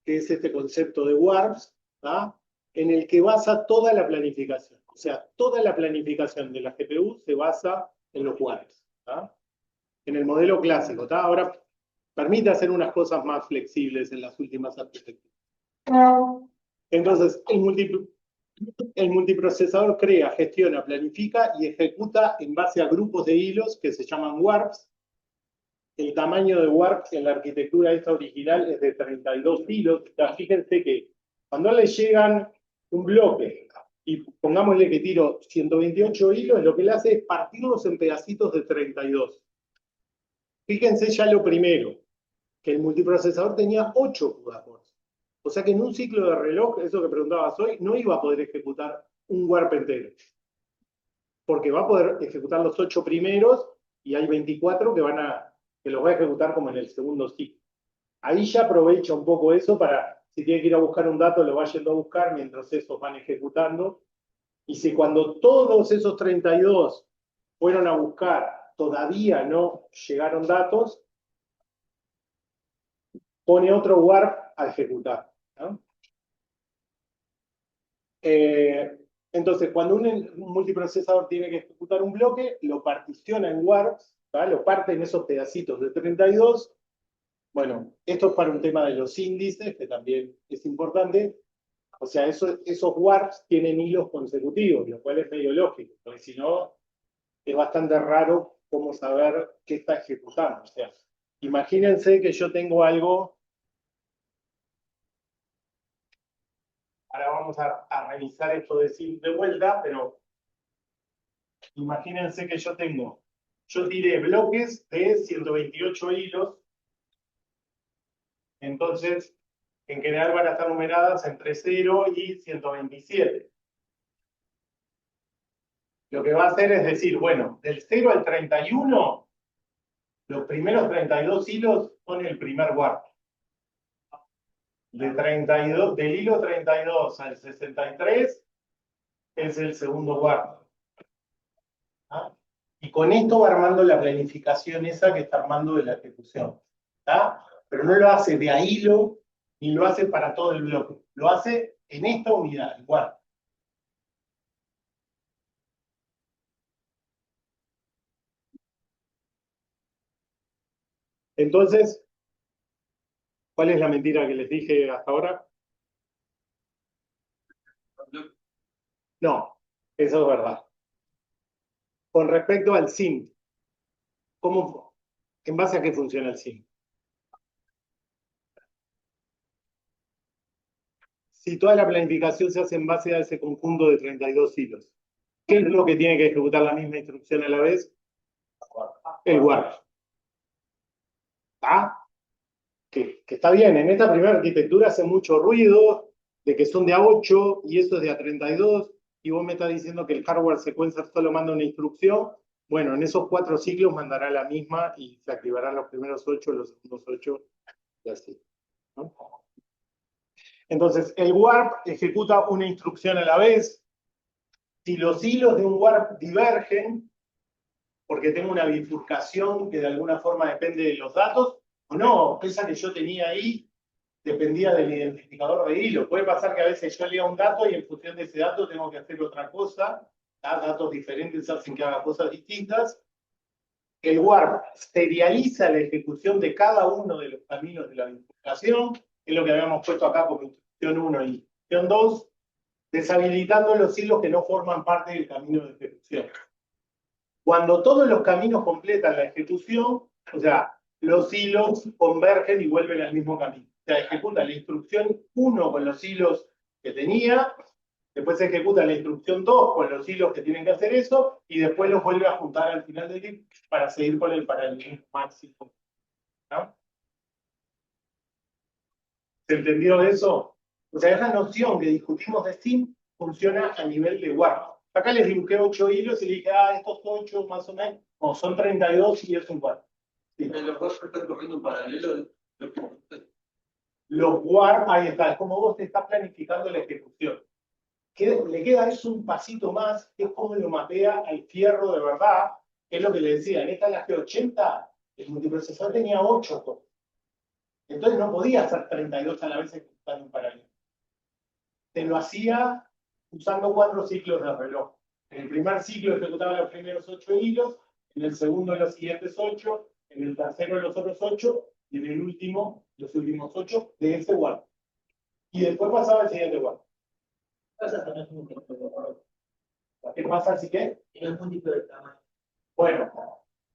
que es este concepto de warps, ¿tá? En el que basa toda la planificación. O sea, toda la planificación de la GPU se basa en los warps, ¿tá? En el modelo clásico, ¿tá? Ahora permite hacer unas cosas más flexibles en las últimas arquitecturas. Entonces, el multiprocesador crea, gestiona, planifica y ejecuta en base a grupos de hilos que se llaman warps. El tamaño de warps en la arquitectura esta original es de 32 hilos. O sea, fíjense que cuando le llegan un bloque y pongámosle que tiro 128 hilos, lo que le hace es partirlos en pedacitos de 32. Fíjense ya lo primero, que el multiprocesador tenía 8 CUDA-cores. O sea que en un ciclo de reloj, eso que preguntabas hoy, no iba a poder ejecutar un warp entero. Porque va a poder ejecutar los 8 primeros y hay 24 que los va a ejecutar como en el segundo ciclo. Ahí ya aprovecha un poco eso para, si tiene que ir a buscar un dato, lo va yendo a buscar mientras esos van ejecutando. Y si cuando todos esos 32 fueron a buscar, todavía no llegaron datos, pone otro warp a ejecutar, ¿no? Entonces, cuando un multiprocesador tiene que ejecutar un bloque, lo particiona en warps, ¿tá? Lo parte en esos pedacitos de 32. Bueno, esto es para un tema de los índices, que también es importante. O sea, esos warps tienen hilos consecutivos, lo cual es medio lógico, porque si no, es bastante raro cómo saber qué está ejecutando. O sea, imagínense que yo tengo algo. Ahora vamos a revisar esto de vuelta, pero imagínense que yo tiré bloques de 128 hilos, entonces en general van a estar numeradas entre 0 y 127. Lo que va a hacer es decir, bueno, del 0 al 31, los primeros 32 hilos son el primer warp. Del hilo 32 al 63 es el segundo warp. ¿Ah? Y con esto va armando la planificación esa que está armando de la ejecución. ¿Tá? Pero no lo hace de a hilo, ni lo hace para todo el bloque. Lo hace en esta unidad, igual. Entonces, ¿cuál es la mentira que les dije hasta ahora? No, eso es verdad. Con respecto al SIM, ¿en base a qué funciona el SIM? Si toda la planificación se hace en base a ese conjunto de 32 hilos, ¿qué es lo que tiene que ejecutar la misma instrucción a la vez? El warp. ¿Ah? Que está bien, en esta primera arquitectura hace mucho ruido de que son de A8 y eso es de A32, y vos me estás diciendo que el hardware sequencer solo manda una instrucción. Bueno, en esos 4 ciclos mandará la misma y se activarán los primeros 8, los segundos 8 y así, ¿no? Entonces, el warp ejecuta una instrucción a la vez. Si los hilos de un warp divergen, porque tengo una bifurcación que de alguna forma depende de los datos, o no, esa que yo tenía ahí dependía del identificador de hilo. Puede pasar que a veces yo lea un dato y en función de ese dato tengo que hacer otra cosa. Datos diferentes hacen que haga cosas distintas. El warp serializa la ejecución de cada uno de los caminos de la bifurcación, que es lo que habíamos puesto acá como instrucción 1 y instrucción 2, deshabilitando los hilos que no forman parte del camino de ejecución. Cuando todos los caminos completan la ejecución, o sea, los hilos convergen y vuelven al mismo camino. O sea, ejecuta la instrucción 1 con los hilos que tenía, después se ejecuta la instrucción 2 con los hilos que tienen que hacer eso, y después los vuelve a juntar al final del clip para seguir con el paralelismo máximo. ¿No? ¿Se entendió eso? O sea, esa noción que discutimos de SIM funciona a nivel de warp. Acá les dibujé 8 hilos y le dije, estos 8 más o menos, no, son 32 y es un warp. Sí. Los dos están corriendo en paralelo. Los warp, ahí está, es como vos te estás planificando la ejecución. Le queda eso un pasito más, que es como lo mapea al fierro de verdad, que es lo que le decía, en esta la G80 El multiprocesador tenía 8 cores. Entonces no podía hacer 32 a la vez ejecutando en paralelo. Te lo hacía usando 4 ciclos de reloj. En el primer ciclo ejecutaba los primeros 8 hilos, en el segundo los siguientes 8, en el tercero los otros 8, y en el último los últimos 8 de ese guardia. Y después pasaba al siguiente guardia. ¿Qué pasa si qué? Bueno,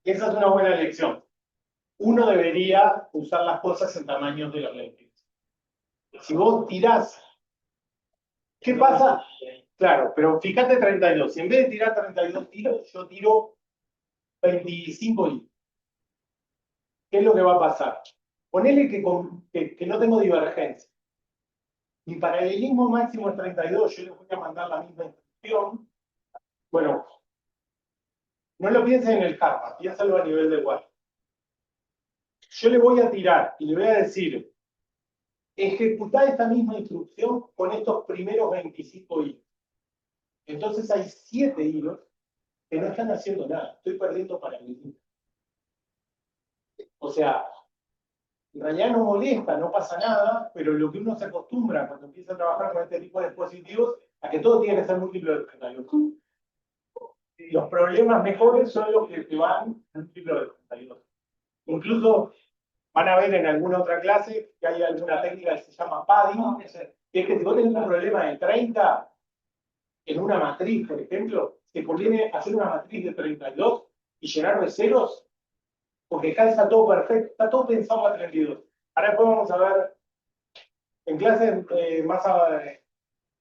esa es una buena lección. Uno debería usar las cosas en tamaños de los lentes. Si vos tirás, ¿qué pasa? Claro, pero fíjate 32. Si en vez de tirar 32 tiros, yo tiro 25 hilos. ¿Qué es lo que va a pasar? Ponele que no tengo divergencia. Mi paralelismo máximo es 32, yo les voy a mandar la misma instrucción. Bueno, no lo piensen en el karma, piénsalo a nivel de guardia. Yo le voy a tirar y le voy a decir, ejecutar esta misma instrucción con estos primeros 25 hilos. Entonces hay 7 hilos que no están haciendo nada, estoy perdiendo paralelismo. O sea, en realidad no molesta, no pasa nada, pero lo que uno se acostumbra cuando empieza a trabajar con este tipo de dispositivos, a que todo tiene que ser múltiplo de 32. Y los problemas mejores son los que te van múltiplo de 32. Incluso van a ver en alguna otra clase que hay alguna técnica que se llama padding, que es que si vos tenés un problema de 30 en una matriz, por ejemplo, te conviene hacer una matriz de 32 y llenar de ceros, porque acá está todo perfecto, está todo pensado a 32. Ahora después vamos a ver, en clase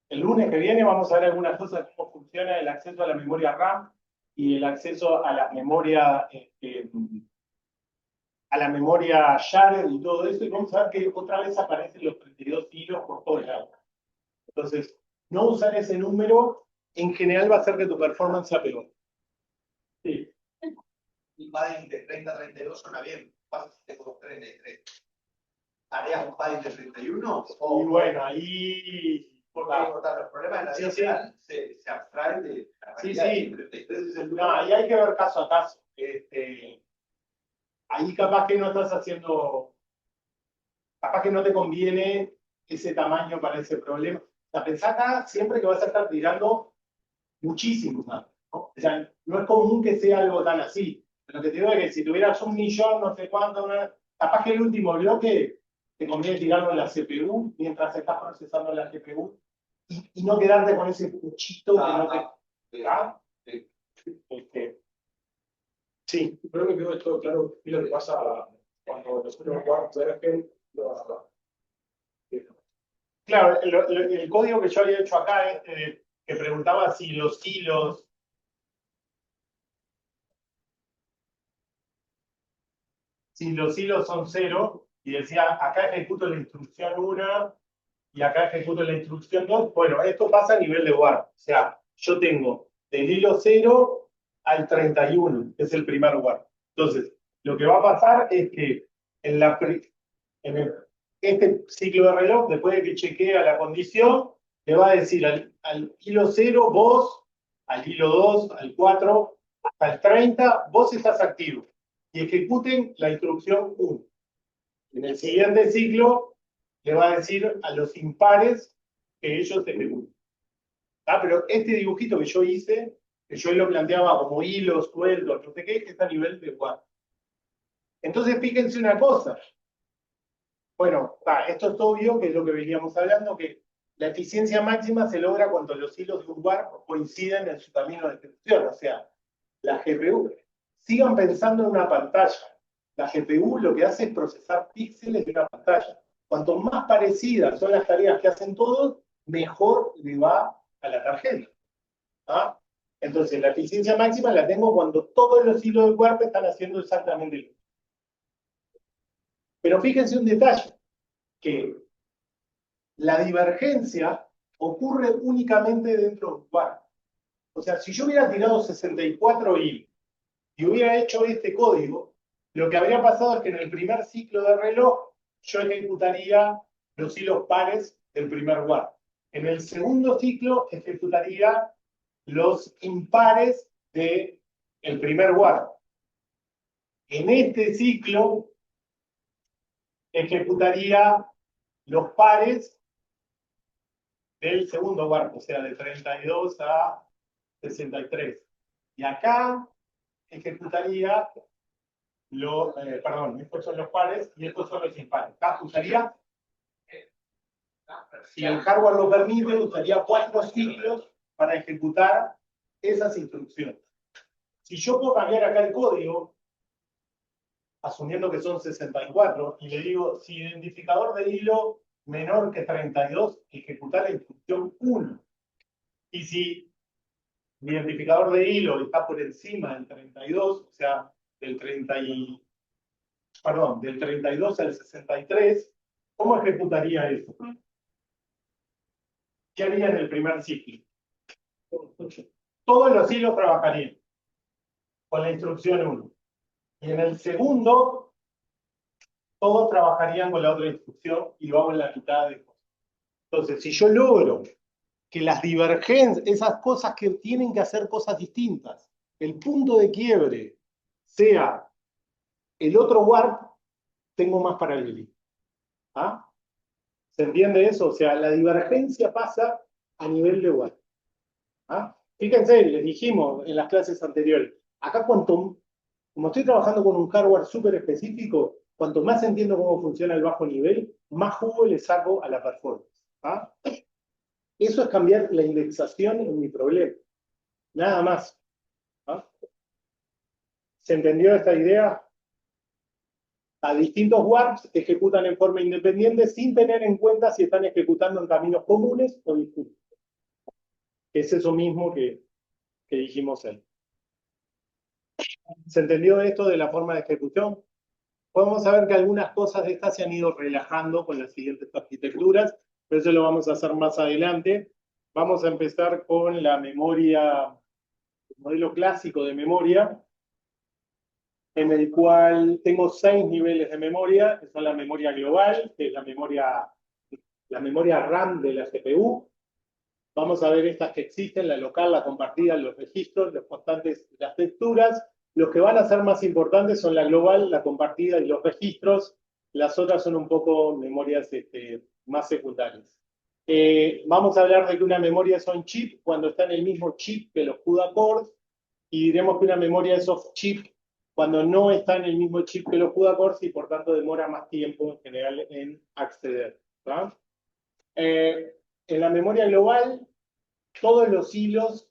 el lunes que viene vamos a ver algunas cosas de cómo funciona el acceso a la memoria RAM y el acceso a la memoria shared y todo eso, y vamos a ver que otra vez aparecen los 32 hilos por todos lados. Entonces, no usar ese número en general va a hacer que tu performance sea peor. Sí. Un padding de 30 a 32 suena bien. Pasa si tengo 33. ¿Harías un padding de 31? Y bueno, ahí. Porque los problemas de la vida real se abstraen de la realidad. Sí. 33 es el No, ahí hay que ver caso a caso. Ahí capaz que no estás haciendo. Capaz que no te conviene ese tamaño para ese problema. O sea, pensá acá siempre que vas a estar tirando muchísimo más, ¿no? O sea, no es común que sea algo tan así. Lo que te digo es que si tuvieras 1.000.000, no sé cuánto, capaz que el último bloque te conviene tirarlo en la CPU mientras estás procesando la GPU y no quedarte con ese puchito que no te. ¿Ah? Sí. Sí. Creo que quedó todo claro y lo que pasa cuando nosotros jugamos DRG. Claro, el código que yo había hecho acá, que preguntaba si los hilos son 0, y decía, acá ejecuto la instrucción 1 y acá ejecuto la instrucción 2. Bueno, esto pasa a nivel de guardia. O sea, yo tengo del hilo 0 al 31, que es el primer guardia. Entonces, lo que va a pasar es que este ciclo de reloj, después de que chequea la condición, le va a decir al hilo 0, vos, al hilo 2, al 4, hasta el 30, vos estás activo. Y ejecuten la instrucción 1. En el siguiente ciclo, le va a decir a los impares que ellos ejecuten. Pero este dibujito que yo hice, que yo lo planteaba como hilos sueltos, no sé qué, es a nivel de guardia. Entonces, fíjense una cosa. Bueno, esto es obvio, que es lo que veníamos hablando, que la eficiencia máxima se logra cuando los hilos de un warp coinciden en su camino de ejecución. O sea, la GPU. Sigan pensando en una pantalla. La GPU lo que hace es procesar píxeles de una pantalla. Cuanto más parecidas son las tareas que hacen todos, mejor le va a la tarjeta. Entonces, la eficiencia máxima la tengo cuando todos los hilos del warp están haciendo exactamente lo mismo. Pero fíjense un detalle, que la divergencia ocurre únicamente dentro de un warp. O sea, si yo hubiera tirado 64 hilos y hubiera hecho este código, lo que habría pasado es que en el primer ciclo de reloj yo ejecutaría los hilos pares del primer warp. En el segundo ciclo ejecutaría los impares del primer warp. En este ciclo ejecutaría los pares del segundo warp, o sea, de 32 a 63. Y acá ejecutaría perdón, estos son los pares y estos son los impares. Acá usaría, si el hardware lo permite, usaría 4 ciclos para ejecutar esas instrucciones. Si yo puedo cambiar acá el código, asumiendo que son 64, y le digo, si identificador de hilo menor que 32, ejecutar la instrucción 1. Y si mi identificador de hilo está por encima del 32, o sea, del 32 al 63, ¿cómo ejecutaría eso? ¿Qué haría en el primer ciclo? Todos los hilos trabajarían con la instrucción 1. Y en el segundo, todos trabajarían con la otra instrucción y lo hago en la mitad de cosas. Entonces, si yo logro que las divergencias, esas cosas que tienen que hacer cosas distintas, el punto de quiebre sea el otro warp, tengo más paralelismo. ¿Ah? ¿Se entiende eso? O sea, la divergencia pasa a nivel de warp. ¿Ah? Fíjense, les dijimos en las clases anteriores, acá como estoy trabajando con un hardware súper específico, cuanto más entiendo cómo funciona el bajo nivel, más jugo le saco a la performance. ¿Ah? Eso es cambiar la indexación en mi problema. Nada más. ¿Ah? ¿Se entendió esta idea? A distintos warps ejecutan en forma independiente sin tener en cuenta si están ejecutando en caminos comunes o distintos. Es eso mismo que dijimos ahí. ¿Se entendió esto de la forma de ejecución? Podemos saber que algunas cosas de estas se han ido relajando con las siguientes arquitecturas, pero eso lo vamos a hacer más adelante. Vamos a empezar con la memoria, el modelo clásico de memoria, en el cual tengo 6 niveles de memoria, que son la memoria global, que es la memoria RAM de la CPU. Vamos a ver estas que existen, la local, la compartida, los registros, los constantes, las texturas. Los que van a ser más importantes son la global, la compartida y los registros. Las otras son un poco memorias más secundarias. Vamos a hablar de que una memoria es on chip cuando está en el mismo chip que los CUDA cores, y diremos que una memoria es off chip cuando no está en el mismo chip que los CUDA cores y por tanto demora más tiempo en general en acceder. ¿Va? En la memoria global, todos los hilos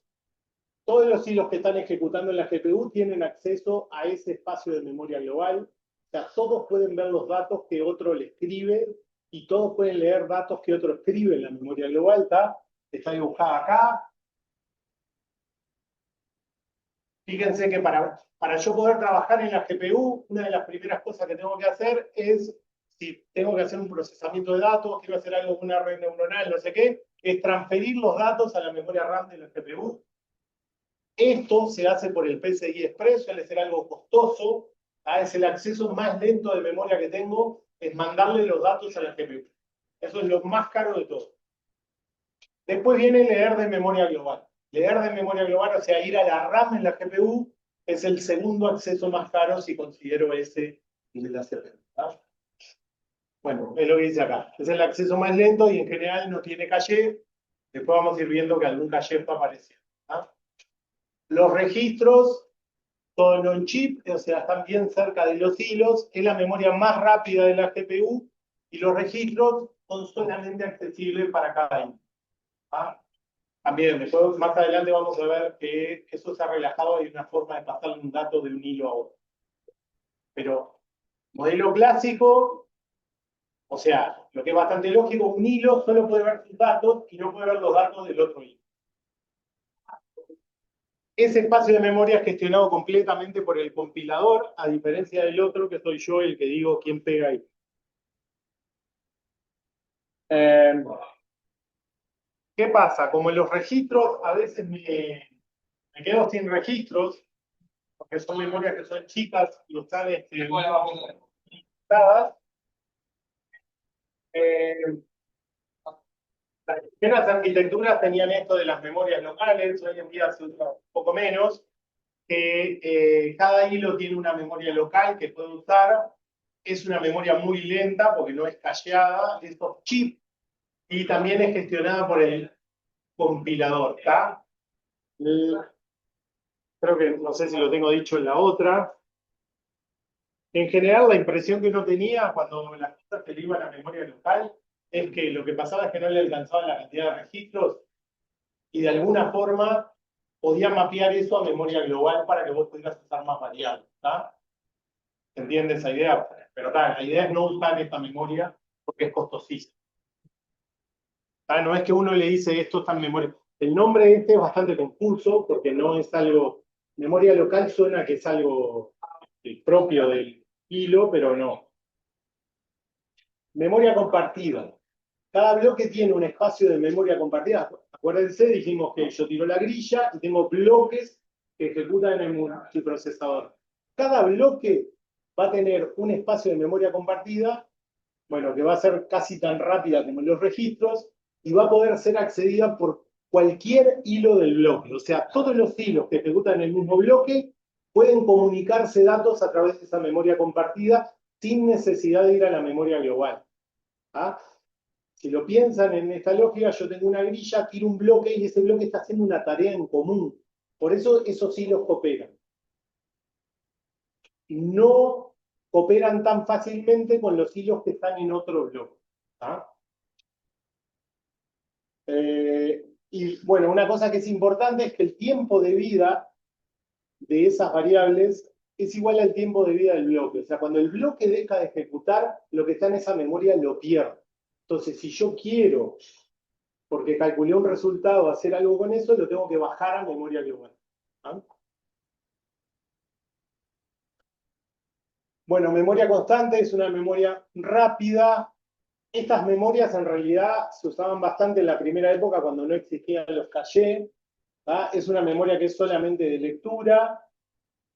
que están ejecutando en la GPU tienen acceso a ese espacio de memoria global. O sea, todos pueden ver los datos que otro le escribe y todos pueden leer datos que otro escribe en la memoria global. Está dibujada acá. Fíjense que para yo poder trabajar en la GPU, una de las primeras cosas que tengo que hacer es, si tengo que hacer un procesamiento de datos, quiero hacer algo con una red neuronal, no sé qué, es transferir los datos a la memoria RAM de la GPU. Esto se hace por el PCI Express, suele ser algo costoso. Es el acceso más lento de memoria que tengo, es mandarle los datos a la GPU. Eso es lo más caro de todo. Después viene leer de memoria global. Leer de memoria global, o sea, ir a la RAM en la GPU, es el segundo acceso más caro si considero ese de la CPU. ¿Tá? Bueno, es lo que dice acá. Es el acceso más lento y en general no tiene caché. Después vamos a ir viendo que algún caché está apareciendo. ¿Tá? Los registros, todo on chip, o sea, están bien cerca de los hilos, es la memoria más rápida de la GPU y los registros son solamente accesibles para cada hilo. ¿Ah? También, después, más adelante vamos a ver que eso se ha relajado y hay una forma de pasarle un dato de un hilo a otro. Pero, modelo clásico, o sea, lo que es bastante lógico, un hilo solo puede ver sus datos y no puede ver los datos del otro hilo. Ese espacio de memoria es gestionado completamente por el compilador, a diferencia del otro, que soy yo el que digo quién pega ahí. ¿Qué pasa? Como en los registros, a veces me quedo sin registros, porque son memorias que son chicas y están limitadas. Las primeras arquitecturas tenían esto de las memorias locales, hoy en día se usa un poco menos, que cada hilo tiene una memoria local que puede usar. Es una memoria muy lenta porque no es cacheada, es off-chip, y también es gestionada por el compilador, ¿está? Creo que, no sé si lo tengo dicho en la otra. En general, la impresión que uno tenía cuando las cosas se le iban a la memoria local es que lo que pasaba es que no le alcanzaba la cantidad de registros y de alguna forma podía mapear eso a memoria global para que vos pudieras usar más variables, ¿está? ¿Se entiende esa idea? Pero la idea es no usar esta memoria porque es costosísima. No es que uno le dice esto está en memoria. El nombre este es bastante confuso porque no es algo. Memoria local suena que es algo propio del hilo, pero no. Memoria compartida. Cada bloque tiene un espacio de memoria compartida. Acuérdense, dijimos que yo tiro la grilla y tengo bloques que ejecutan en el multiprocesador. Cada bloque va a tener un espacio de memoria compartida, bueno, que va a ser casi tan rápida como los registros, y va a poder ser accedida por cualquier hilo del bloque. O sea, todos los hilos que ejecutan en el mismo bloque pueden comunicarse datos a través de esa memoria compartida sin necesidad de ir a la memoria global. ¿Ah? Si lo piensan en esta lógica, yo tengo una grilla, tiro un bloque y ese bloque está haciendo una tarea en común. Por eso esos hilos cooperan. No cooperan tan fácilmente con los hilos que están en otro bloque. ¿Ah? Y bueno, una cosa que es importante es que el tiempo de vida de esas variables es igual al tiempo de vida del bloque. O sea, cuando el bloque deja de ejecutar, lo que está en esa memoria lo pierde. Entonces, si yo quiero, porque calculé un resultado, hacer algo con eso, lo tengo que bajar a memoria global. ¿Ah? Bueno, memoria constante es una memoria rápida. Estas memorias en realidad se usaban bastante en la primera época cuando no existían los cachés. Es una memoria que es solamente de lectura.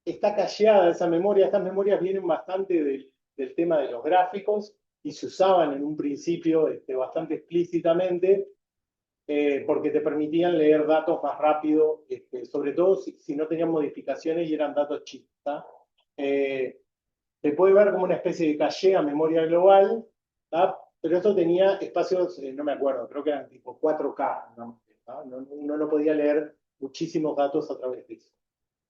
Está cacheada esa memoria. Estas memorias vienen bastante del tema de los gráficos y se usaban en un principio bastante explícitamente porque te permitían leer datos más rápido, sobre todo si no tenían modificaciones y eran datos chip. Se puede ver como una especie de caché a memoria global, pero esto tenía espacios, no me acuerdo, creo que eran tipo 4K. Uno no podía leer muchísimos datos a través de eso.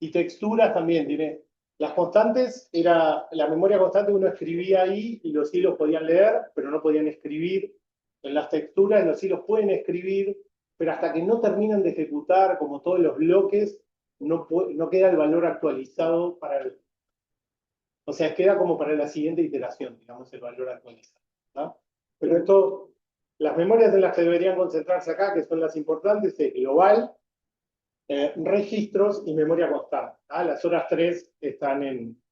Y texturas también tiene. Las constantes, la memoria constante uno escribía ahí y los hilos podían leer, pero no podían escribir. En las texturas los hilos pueden escribir, pero hasta que no terminan de ejecutar, como todos los bloques, no queda el valor actualizado para el. O sea, queda como para la siguiente iteración, digamos, el valor actualizado. ¿No? Pero esto, las memorias en las que deberían concentrarse acá, que son las importantes, es global, registros y memoria constante. Las otras tres están en.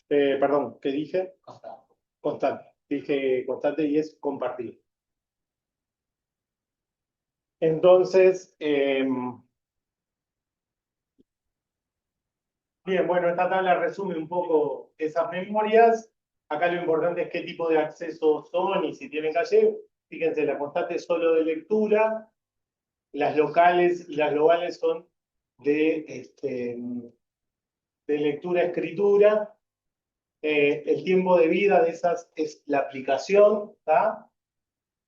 Perdón, ¿qué dije? Constante. Constante. Dije constante y es compartido. Entonces, bien, bueno, esta tabla resume un poco esas memorias. Acá lo importante es qué tipo de acceso son y si tienen caché. Fíjense, la constante es solo de lectura. Las locales y las globales son de lectura-escritura. El tiempo de vida de esas es la aplicación.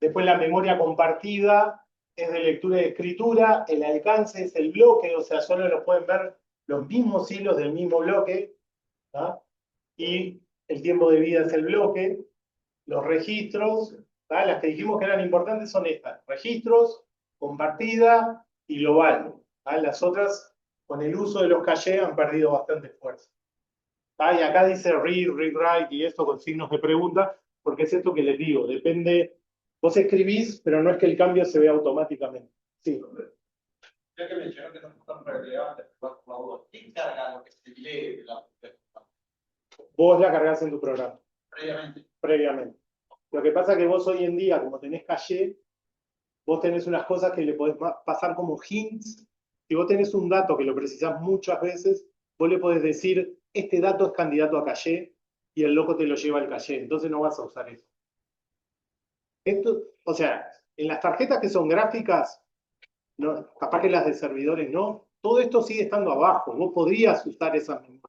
Después la memoria compartida es de lectura y escritura. El alcance es el bloque, o sea, solo lo pueden ver los mismos hilos del mismo bloque. Y el tiempo de vida es el bloque. Los registros, las que dijimos que eran importantes son estas: registros, compartida y global. Las otras, con el uso de los cachés, han perdido bastante fuerza. Y acá dice read, rewrite y esto con signos de pregunta, porque es esto que les digo, depende, vos escribís, pero no es que el cambio se vea automáticamente. Sí. Ya que mencionó que no son relevantes, ¿quién carga lo que se lee de la Vos la cargás en tu programa. previamente? Lo que pasa es que vos hoy en día, como tenés caché, vos tenés unas cosas que le podés pasar como hints. Si vos tenés un dato que lo precisás muchas veces, vos le podés decir, este dato es candidato a caché, y el loco te lo lleva al caché. Entonces no vas a usar eso. Esto, o sea, en las tarjetas que son gráficas, no, capaz que las de servidores no. Todo esto sigue estando abajo. Vos podrías usar esas memorias.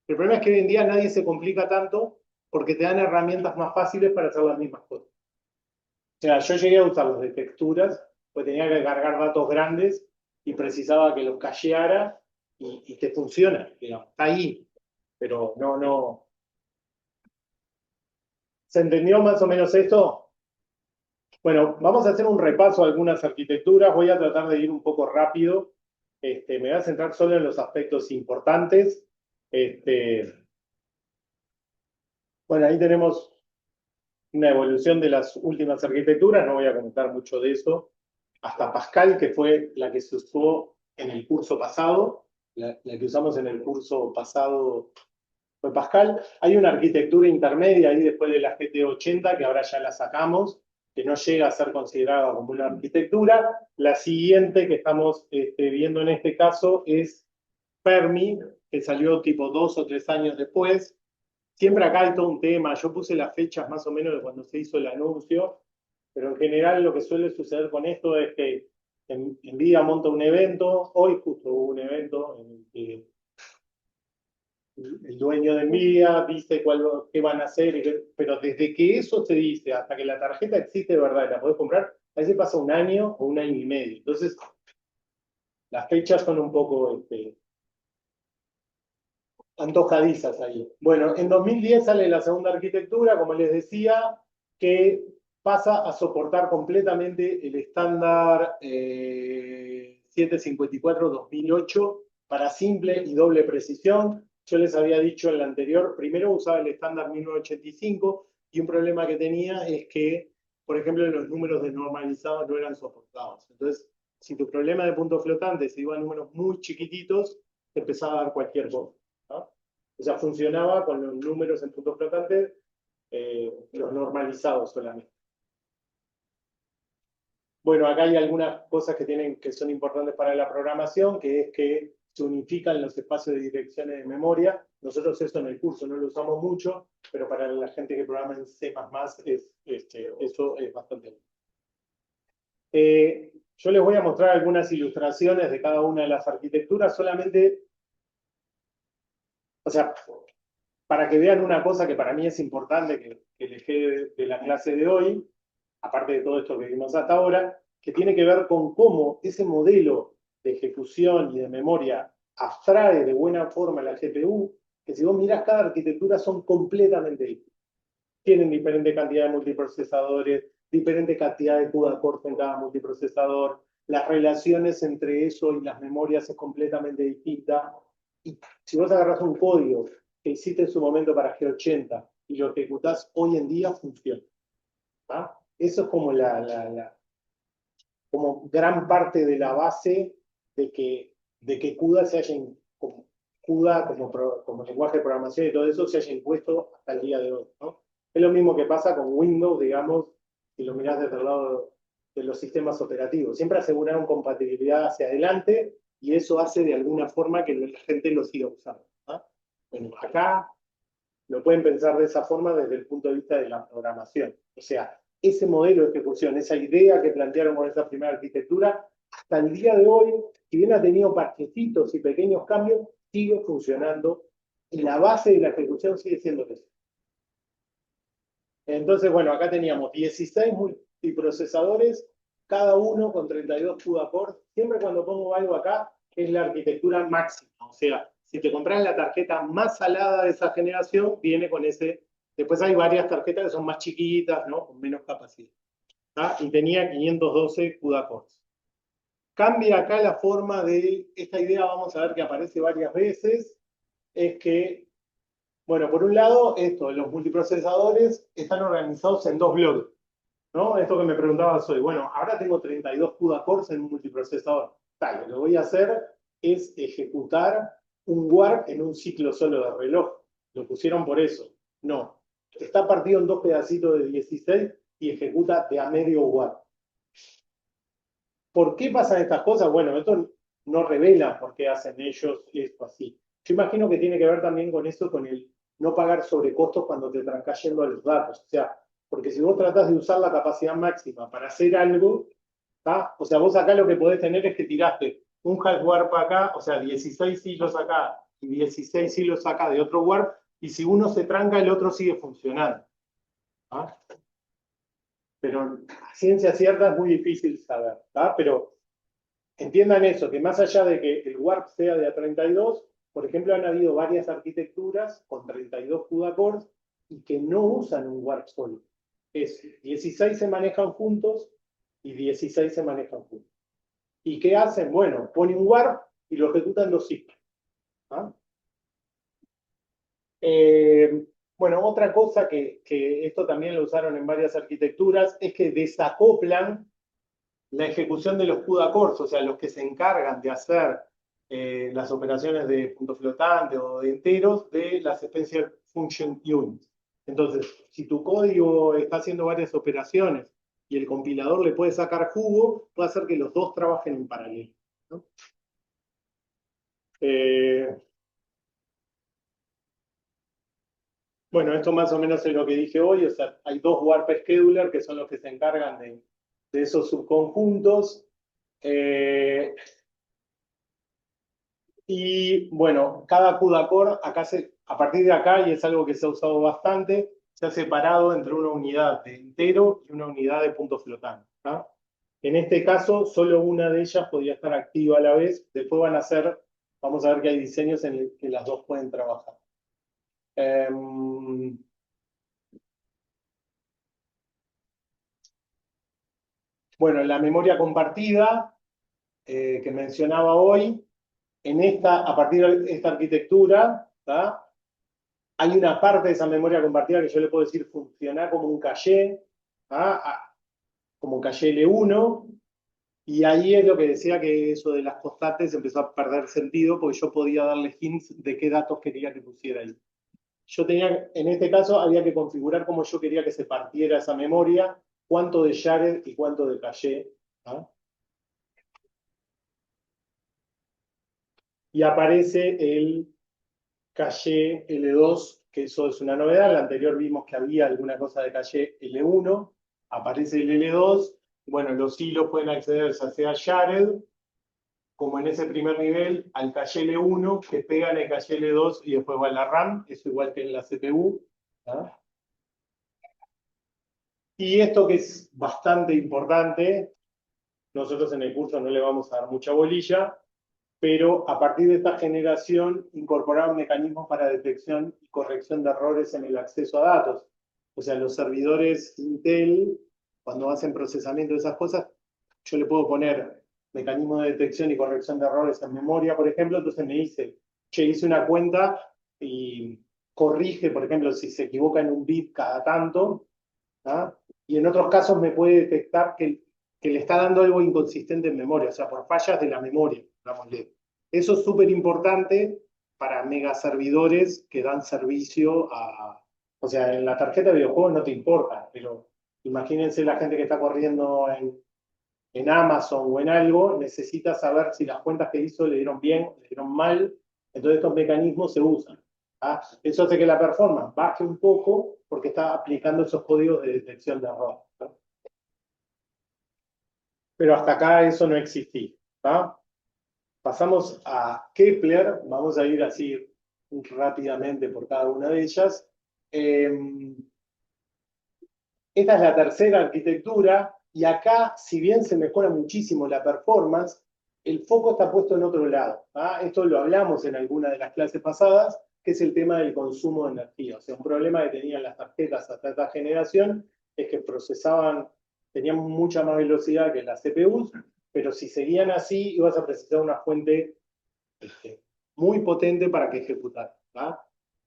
El problema es que hoy en día nadie se complica tanto porque te dan herramientas más fáciles para hacer las mismas cosas. O sea, yo llegué a usar los de texturas, pues tenía que cargar datos grandes y precisaba que los cacheara y te funciona, digamos, está ahí, pero no. ¿Se entendió más o menos esto? Bueno, vamos a hacer un repaso a algunas arquitecturas, voy a tratar de ir un poco rápido, me voy a centrar solo en los aspectos importantes. Bueno, ahí tenemos una evolución de las últimas arquitecturas, no voy a comentar mucho de eso, hasta Pascal, que fue la que se usó en el curso pasado, la que usamos en el curso pasado fue Pascal. Hay una arquitectura intermedia ahí después de la GT80, que ahora ya la sacamos, que no llega a ser considerada como una arquitectura. La siguiente que estamos viendo en este caso es Fermi, que salió tipo 2 o 3 años después. Siempre acá hay todo un tema, yo puse las fechas más o menos de cuando se hizo el anuncio, pero en general lo que suele suceder con esto es que NVIDIA monta un evento, hoy justo hubo un evento en el que el dueño de NVIDIA dice qué van a hacer, pero desde que eso se dice hasta que la tarjeta existe de verdad y la podés comprar, a veces pasa un año o un año y medio. Entonces, las fechas son un poco antojadizas ahí. Bueno, en 2010 sale la segunda arquitectura, como les decía, que pasa a soportar completamente el estándar 754-2008 para simple y doble precisión. Yo les había dicho en la anterior, primero usaba el estándar 1985 y un problema que tenía es que, por ejemplo, los números desnormalizados no eran soportados. Entonces, si tu problema de puntos flotantes se iba a números muy chiquititos, te empezaba a dar cualquier cosa, ¿no? O sea, funcionaba con los números en puntos flotantes, los normalizados solamente. Bueno, acá hay algunas cosas que son importantes para la programación, que es que se unifican los espacios de direcciones de memoria. Nosotros eso en el curso no lo usamos mucho, pero para la gente que programa en C++ eso es bastante bueno. Yo les voy a mostrar algunas ilustraciones de cada una de las arquitecturas, solamente, o sea, para que vean una cosa que para mí es importante, que dejé de la clase de hoy, aparte de todo esto que vimos hasta ahora, que tiene que ver con cómo ese modelo de ejecución y de memoria abstrae de buena forma la GPU, que si vos mirás cada arquitectura son completamente distintas. Tienen diferente cantidad de multiprocesadores, diferente cantidad de CUDA cores en cada multiprocesador, las relaciones entre eso y las memorias es completamente distinta. Y si vos agarrás un código que hiciste en su momento para G80 y lo ejecutás hoy en día, funciona. ¿Ah? Eso es como como gran parte de la base de que CUDA CUDA como lenguaje de programación y todo eso se haya impuesto hasta el día de hoy, ¿no? Es lo mismo que pasa con Windows, digamos, si lo mirás desde el lado de los sistemas operativos. Siempre aseguraron compatibilidad hacia adelante y eso hace de alguna forma que la gente lo siga usando, ¿no? Bueno, acá lo pueden pensar de esa forma desde el punto de vista de la programación. O sea, ese modelo de ejecución, esa idea que plantearon con esa primera arquitectura, hasta el día de hoy, si bien ha tenido parchecitos y pequeños cambios, sigue funcionando y la base de la ejecución sigue siendo eso. Entonces, bueno, acá teníamos 16 multiprocesadores, cada uno con 32 CUDA cores. Siempre cuando pongo algo acá, es la arquitectura máxima. O sea, si te compras la tarjeta más salada de esa generación, viene con ese. Después hay varias tarjetas que son más chiquitas, ¿no? Con menos capacidad. ¿Ah? Y tenía 512 CUDA cores. Cambia acá la forma de esta idea, vamos a ver que aparece varias veces, es que, bueno, por un lado, los multiprocesadores están organizados en dos bloques, ¿no? Esto que me preguntabas hoy, bueno, ahora tengo 32 CUDA cores en un multiprocesador. Tal, lo que voy a hacer es ejecutar un warp en un ciclo solo de reloj. Lo pusieron por eso. No, está partido en dos pedacitos de 16 y ejecuta de a medio warp. ¿Por qué pasan estas cosas? Bueno, esto no revela por qué hacen ellos esto así. Yo imagino que tiene que ver también con eso, con el no pagar sobrecostos cuando te están cayendo a los datos. O sea, porque si vos tratás de usar la capacidad máxima para hacer algo, ¿tá? O sea, vos acá lo que podés tener es que tiraste un hash warp acá, o sea, 16 hilos acá y 16 hilos acá de otro warp, y si uno se tranca, el otro sigue funcionando. ¿Ah? Pero a ciencia cierta es muy difícil saber, ¿tá? Pero entiendan eso, que más allá de que el warp sea de A32, por ejemplo, han habido varias arquitecturas con 32 CUDA cores y que no usan un warp solo. Es 16 se manejan juntos y 16 se manejan juntos. ¿Y qué hacen? Bueno, ponen un warp y lo ejecutan dos ciclos. ¿Ah? Bueno, otra cosa que esto también lo usaron en varias arquitecturas es que desacoplan la ejecución de los CUDA cores, o sea, los que se encargan de hacer las operaciones de punto flotante o de enteros de las Special Function Units. Entonces, si tu código está haciendo varias operaciones y el compilador le puede sacar jugo, puede hacer que los dos trabajen en paralelo, ¿no? Bueno, esto más o menos es lo que dije hoy, o sea, hay dos warp scheduler que son los que se encargan de esos subconjuntos. Y bueno, cada CUDA core, acá a partir de acá, y es algo que se ha usado bastante, se ha separado entre una unidad de entero y una unidad de punto flotante. ¿Ah? En este caso, solo una de ellas podía estar activa a la vez. Después van a ser, vamos a ver que hay diseños en los que las dos pueden trabajar. Bueno, la memoria compartida que mencionaba hoy, a partir de esta arquitectura, ¿tá? Hay una parte de esa memoria compartida que yo le puedo decir funcionar como un caché, como caché L1, y ahí es lo que decía que eso de las constantes empezó a perder sentido porque yo podía darle hints de qué datos quería que pusiera ahí. Yo tenía, en este caso, había que configurar cómo yo quería que se partiera esa memoria, cuánto de shared y cuánto de caché. ¿Ah? Y aparece el caché L2, que eso es una novedad. La anterior vimos que había alguna cosa de caché L1, aparece el L2. Bueno, los hilos pueden acceder ya sea shared, como en ese primer nivel, al caché L1, que pega en el caché L2 y después va a la RAM, eso igual que en la CPU. ¿Ah? Y esto que es bastante importante, nosotros en el curso no le vamos a dar mucha bolilla, pero a partir de esta generación incorporaron mecanismos para detección y corrección de errores en el acceso a datos. O sea, los servidores Intel, cuando hacen procesamiento de esas cosas, yo le puedo poner mecanismos de detección y corrección de errores en memoria, por ejemplo, entonces me dice, che, hice una cuenta y corrige, por ejemplo, si se equivoca en un bit cada tanto, ¿ah? Y en otros casos me puede detectar que le está dando algo inconsistente en memoria, o sea, por fallas de la memoria, digámosle. Eso es súper importante para megaservidores que dan servicio o sea, en la tarjeta de videojuegos no te importa, pero imagínense la gente que está corriendo en Amazon o en algo, necesita saber si las cuentas que hizo le dieron bien, le dieron mal, entonces estos mecanismos se usan. ¿Ah? Eso hace que la performance baje un poco porque está aplicando esos códigos de detección de error. ¿No? Pero hasta acá eso no existía. ¿Ah? Pasamos a Kepler, vamos a ir así rápidamente por cada una de ellas. Esta es la tercera arquitectura, y acá, si bien se mejora muchísimo la performance, el foco está puesto en otro lado. ¿Ah? Esto lo hablamos en alguna de las clases pasadas, que es el tema del consumo de energía. O sea, un problema que tenían las tarjetas hasta esta generación es que tenían mucha más velocidad que las CPUs, pero si seguían así, ibas a precisar una fuente muy potente para que ejecutara. ¿Ah?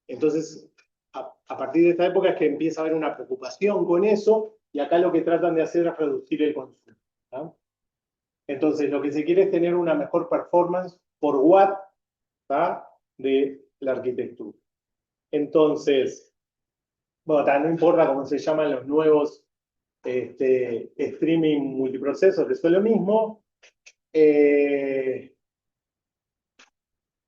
Entonces, a partir de esta época es que empieza a haber una preocupación con eso, y acá lo que tratan de hacer es reducir el consumo. ¿Ah? Entonces, lo que se quiere es tener una mejor performance por watt, ¿ah? De la arquitectura. Entonces, bueno, no importa cómo se llaman los nuevos streaming multiprocesos, eso es lo mismo.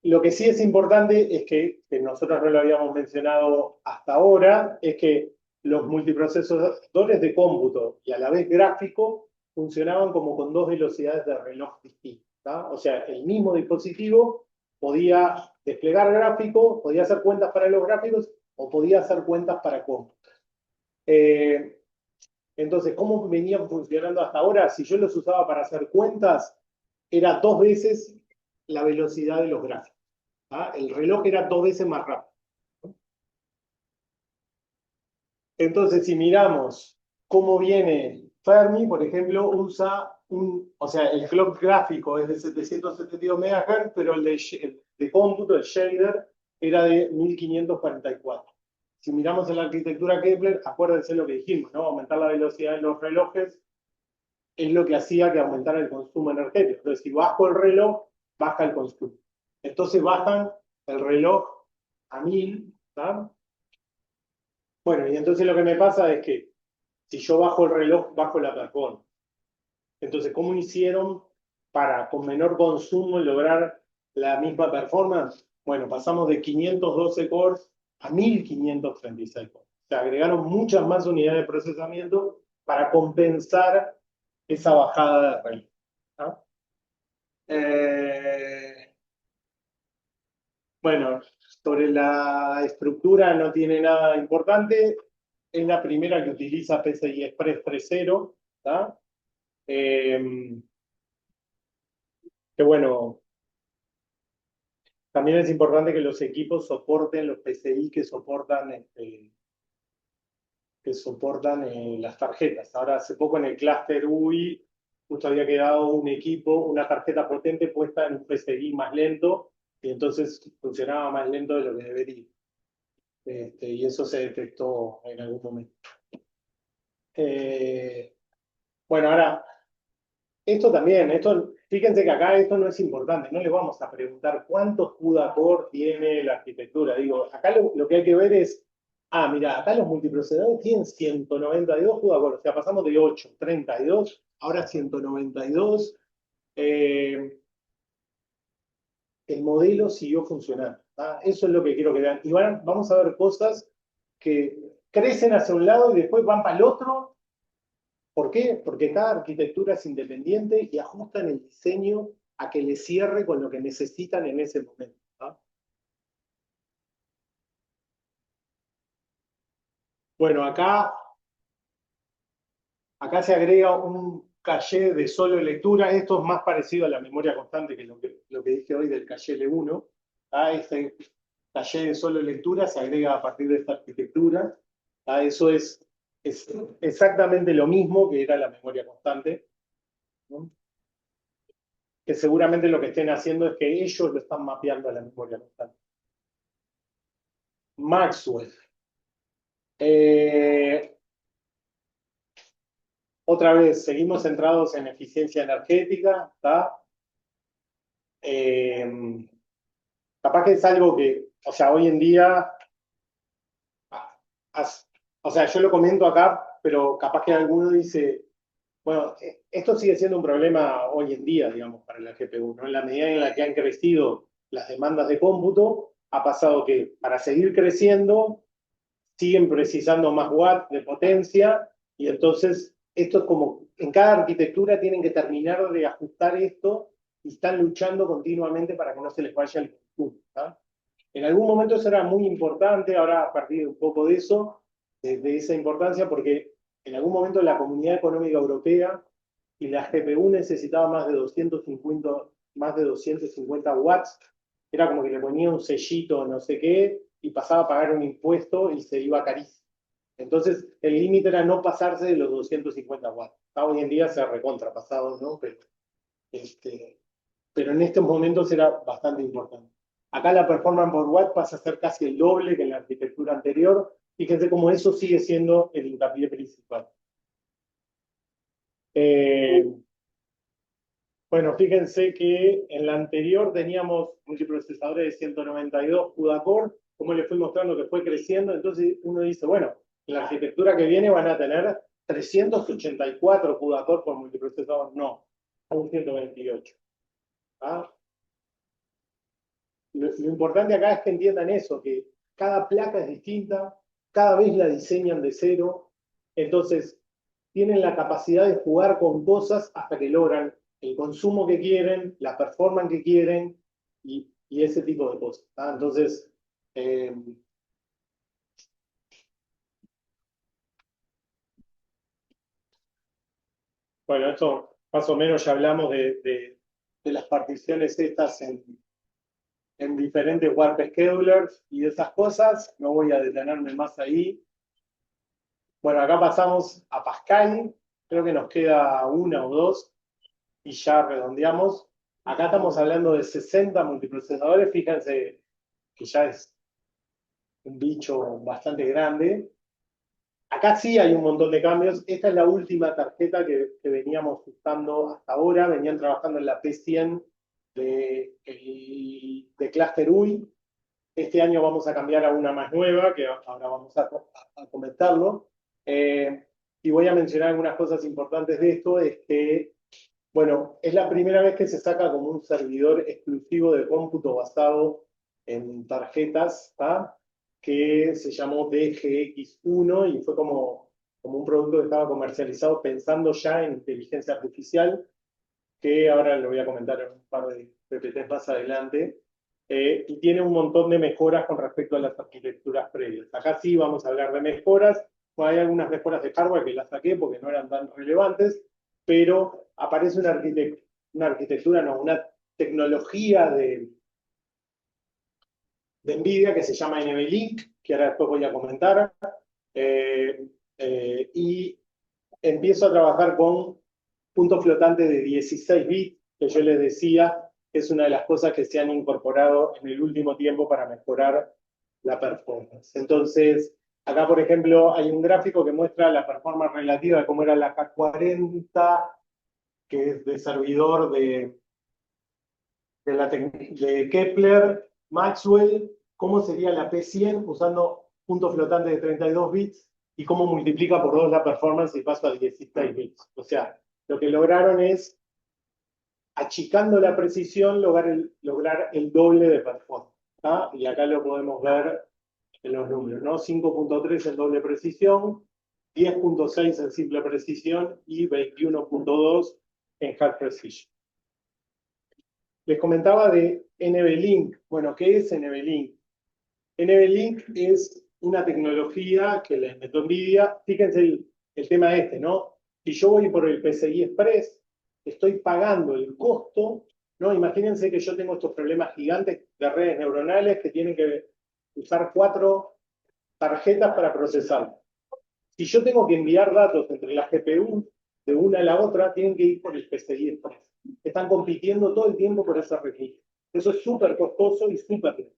Lo que sí es importante es que nosotros no lo habíamos mencionado hasta ahora, es que los multiprocesadores de cómputo y a la vez gráfico funcionaban como con dos velocidades de reloj distintas. ¿Tá? O sea, el mismo dispositivo podía desplegar gráficos, podía hacer cuentas para los gráficos o podía hacer cuentas para cómputos. Entonces, ¿cómo venían funcionando hasta ahora? Si yo los usaba para hacer cuentas, era 2 veces la velocidad de los gráficos. ¿Tá? El reloj era 2 veces más rápido. Entonces, si miramos cómo viene Fermi, por ejemplo, usa o sea, el clock gráfico es de 772 MHz, pero el de cómputo, el shader, era de 1544. Si miramos en la arquitectura Kepler, acuérdense lo que dijimos, ¿no? Aumentar la velocidad de los relojes es lo que hacía que aumentara el consumo energético. Entonces, si bajo el reloj, baja el consumo. Entonces bajan el reloj a 1000, ¿tá? Bueno, y entonces lo que me pasa es que si yo bajo el reloj, bajo la performance. Entonces, ¿cómo hicieron para con menor consumo lograr la misma performance? Bueno, pasamos de 512 cores a 1536 cores. O sea, agregaron muchas más unidades de procesamiento para compensar esa bajada de reloj. ¿Ah? Bueno, sobre la estructura no tiene nada importante. Es la primera que utiliza PCI Express 3.0. ¿Tá? Que bueno, también es importante que los equipos soporten los PCI que soportan, las tarjetas. Ahora, hace poco en el clúster UI, justo había quedado un equipo, una tarjeta potente puesta en un PCI más lento, y entonces funcionaba más lento de lo que debería. Y eso se detectó en algún momento. Bueno, ahora, esto también, fíjense que acá esto no es importante, no les vamos a preguntar cuántos CUDA core tiene la arquitectura. Digo, acá lo que hay que ver es, mira, acá los multiprocesadores tienen 192 CUDA core, o sea, pasamos de 8, 32, ahora 192. El modelo siguió funcionando. ¿Tá? Eso es lo que quiero que vean. Y vamos a ver cosas que crecen hacia un lado y después van para el otro. ¿Por qué? Porque cada arquitectura es independiente y ajustan el diseño a que le cierre con lo que necesitan en ese momento. ¿Tá? Bueno, acá se agrega un caché de solo lectura. Esto es más parecido a la memoria constante que lo que dije hoy del caché L1. Este caché de solo lectura se agrega a partir de esta arquitectura. Eso es exactamente lo mismo que era la memoria constante. ¿No? Que seguramente lo que estén haciendo es que ellos lo están mapeando a la memoria constante. Maxwell. Otra vez, seguimos centrados en eficiencia energética. Capaz que es algo que, o sea, hoy en día, o sea, yo lo comento acá, pero capaz que alguno dice, bueno, esto sigue siendo un problema hoy en día, digamos, para la GPU, ¿no? En la medida en la que han crecido las demandas de cómputo, ha pasado que para seguir creciendo, siguen precisando más watts de potencia, y entonces esto es como, en cada arquitectura tienen que terminar de ajustar esto, y están luchando continuamente para que no se les vaya el consumo. En algún momento eso era muy importante, ahora a partir de un poco de eso, de esa importancia, porque en algún momento la Comunidad Económica Europea y la GPU necesitaba más de 250 watts, era como que le ponía un sellito no sé qué, y pasaba a pagar un impuesto y se iba carísimo. Entonces, el límite era no pasarse de los 250 watts. Hoy en día se ha recontrapasado, ¿no? Pero en estos momentos era bastante importante. Acá la performance por watt pasa a ser casi el doble que en la arquitectura anterior. Fíjense cómo eso sigue siendo el hincapié principal. Bueno, fíjense que en la anterior teníamos multiprocesadores de 192 CUDA core, como les fui mostrando que fue creciendo, entonces uno dice, bueno, en la arquitectura que viene van a tener 384 CUDA core por multiprocesador. No, un 128. ¿Ah? Lo importante acá es que entiendan eso, que cada placa es distinta, cada vez la diseñan de cero, entonces tienen la capacidad de jugar con cosas hasta que logran el consumo que quieren, la performance que quieren y ese tipo de cosas. Entonces, bueno, esto más o menos ya hablamos de las particiones estas en diferentes warp schedulers y de esas cosas. No voy a detenerme más ahí. Bueno, acá pasamos a Pascal. Creo que nos queda una o dos y ya redondeamos. Acá estamos hablando de 60 multiprocesadores. Fíjense que ya es un bicho bastante grande. Acá sí hay un montón de cambios. Esta es la última tarjeta que veníamos usando hasta ahora. Venían trabajando en la P100 de Cluster UI. Este año vamos a cambiar a una más nueva, que ahora vamos a comentarlo. Y voy a mencionar algunas cosas importantes de esto. Es que, bueno, es la primera vez que se saca como un servidor exclusivo de cómputo basado en tarjetas, ¿tá? Que se llamó DGX1 y fue como un producto que estaba comercializado pensando ya en inteligencia artificial, que ahora lo voy a comentar en un par de PPTs más adelante, y tiene un montón de mejoras con respecto a las arquitecturas previas. Acá sí vamos a hablar de mejoras. Hay algunas mejoras de hardware que las saqué porque no eran tan relevantes, pero aparece una tecnología de NVIDIA que se llama NVLink, que ahora después voy a comentar, y empiezo a trabajar con puntos flotantes de 16 bits, que yo les decía, es una de las cosas que se han incorporado en el último tiempo para mejorar la performance. Entonces, acá, por ejemplo, hay un gráfico que muestra la performance relativa de cómo era la K40, que es de servidor de Kepler, Maxwell, cómo sería la P100 usando puntos flotantes de 32 bits y cómo multiplica por 2 la performance y pasa a 16 bits. O sea, lo que lograron es, achicando la precisión, lograr el doble de performance. ¿Tá? Y acá lo podemos ver en los números, ¿no? 5.3 en doble precisión, 10.6 en simple precisión y 21.2 en hard precision. Les comentaba de NVLink. Bueno, ¿qué es NVLink? NVLink es una tecnología que la inventó NVIDIA. Fíjense el tema este, ¿no? Si yo voy por el PCI Express, estoy pagando el costo, ¿no? Imagínense que yo tengo estos problemas gigantes de redes neuronales que tienen que usar 4 tarjetas para procesar. Si yo tengo que enviar datos entre las GPU de una a la otra, tienen que ir por el PCI Express. Están compitiendo todo el tiempo por esa registro. Eso es súper costoso y súper lento.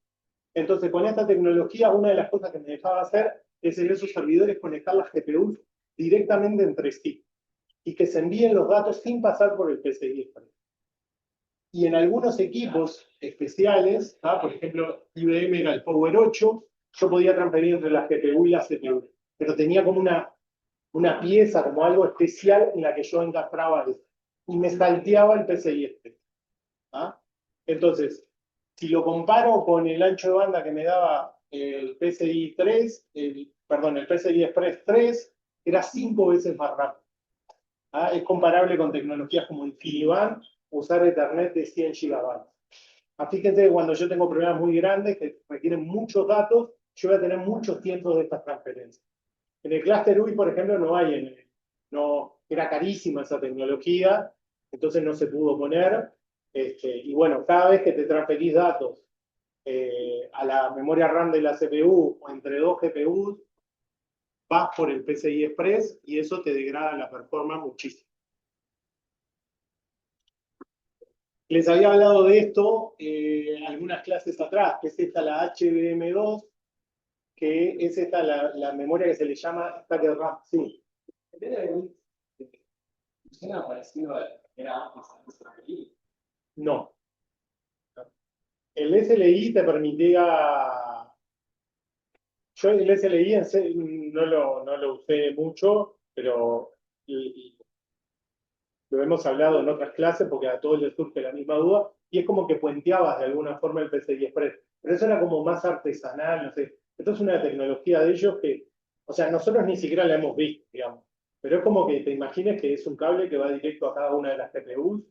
Entonces, con esta tecnología, una de las cosas que me dejaba hacer es en esos servidores conectar las GPUs directamente entre sí y que se envíen los datos sin pasar por el PCI Express. Y en algunos equipos especiales, ¿tá? Por ejemplo, IBM era el Power 8, yo podía transferir entre la GPU y la CPU, pero tenía como una pieza, como algo especial en la que yo encastraba eso. Y me salteaba el PCI Express. ¿Ah? Entonces, si lo comparo con el ancho de banda que me daba el PCI 3, el PCI Express 3, era 5 veces más rápido. ¿Ah? Es comparable con tecnologías como InfiniBand, usar Ethernet de 100 GB. Fíjense que cuando yo tengo problemas muy grandes que requieren muchos datos, yo voy a tener muchos tiempos de estas transferencias. En el Cluster UI, por ejemplo, no hay, era carísima esa tecnología, entonces no se pudo poner. Y bueno, cada vez que te transferís datos a la memoria RAM de la CPU o entre 2 GPUs, vas por el PCI Express y eso te degrada la performance muchísimo. Les había hablado de esto algunas clases atrás, que es esta la HBM2, que es esta la memoria que se le llama Stacked RAM. Sí. ¿Funciona parecido a la que era antes de No. El SLI te permitía. Yo el SLI no lo usé mucho, pero lo hemos hablado en otras clases porque a todos les surge la misma duda, y es como que puenteabas de alguna forma el PCI Express. Pero eso era como más artesanal, no sé. Esto es una tecnología de ellos que, o sea, nosotros ni siquiera la hemos visto, digamos. Pero es como que te imagines que es un cable que va directo a cada una de las GPUs.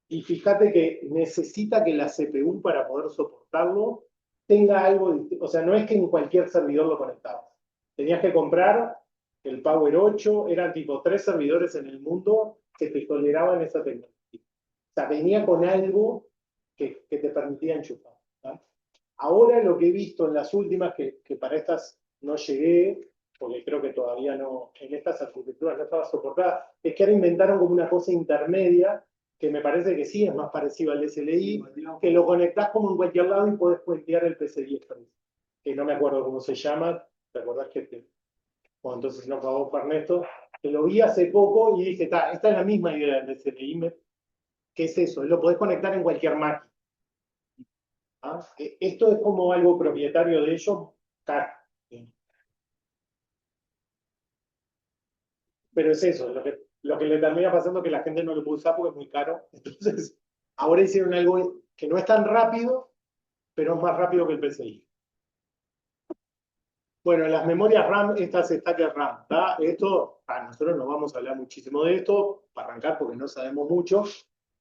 Y fíjate que necesita que la CPU, para poder soportarlo, tenga algo distinto. O sea, no es que en cualquier servidor lo conectabas. Tenías que comprar el Power 8, eran tipo 3 servidores en el mundo que te toleraban esa tecnología. O sea, venía con algo que te permitía enchufar. ¿tá? Ahora lo que he visto en las últimas, que para estas no llegué, porque creo que todavía no, en estas arquitecturas no estaba soportada, es que ahora inventaron como una cosa intermedia, que me parece que sí es más parecido al SLI, que lo conectás como en cualquier lado y podés puentear el PCI Express, que no me acuerdo cómo se llama, ¿te acordás que bueno, entonces no pagó por Ernesto? Que lo vi hace poco y dije, esta es la misma idea del SLI, ¿qué es eso? Lo podés conectar en cualquier máquina. ¿Ah? Esto es como algo propietario de ellos, caro. Pero es eso, lo que le termina pasando es que la gente no lo puede usar porque es muy caro. Entonces, ahora hicieron algo que no es tan rápido, pero es más rápido que el PCI. Bueno, las memorias RAM, estas Stacker RAM, ¿tá? Esto, nosotros no vamos a hablar muchísimo de esto, para arrancar porque no sabemos mucho,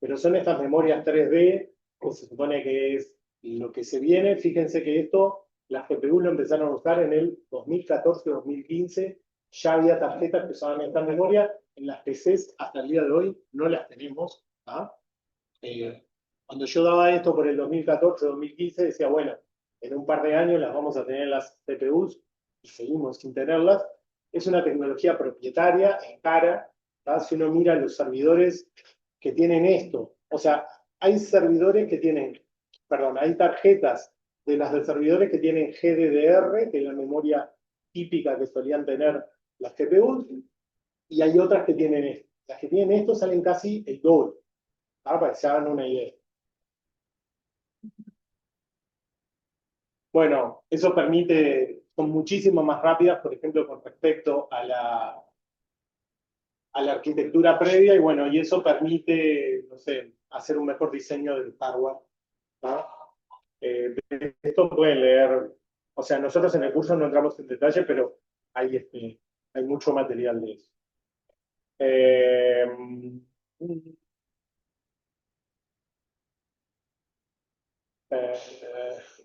pero son estas memorias 3D, que se supone que es lo que se viene. Fíjense que esto, las GPU lo empezaron a usar en el 2014-2015, ya había tarjetas que usaban esta memoria, en las PCs hasta el día de hoy no las tenemos. ¿tá? Cuando yo daba esto por el 2014-2015, decía, bueno, en un par de años las vamos a tener en las CPUs, y seguimos sin tenerlas. Es una tecnología propietaria, en cara. ¿tá? Si uno mira los servidores que tienen esto, o sea, hay servidores que tienen, perdón, hay tarjetas de las de servidores que tienen GDDR, que es la memoria típica que solían tener las GPUs, y hay otras que tienen esto. Las que tienen esto salen casi el doble, para que se hagan una idea. Bueno, eso permite, son muchísimo más rápidas, por ejemplo, con respecto a la arquitectura previa, y bueno, y eso permite, no sé, hacer un mejor diseño del hardware. ¿tá? De esto pueden leer, o sea, nosotros en el curso no entramos en detalle, pero hay mucho material de eso. Eh,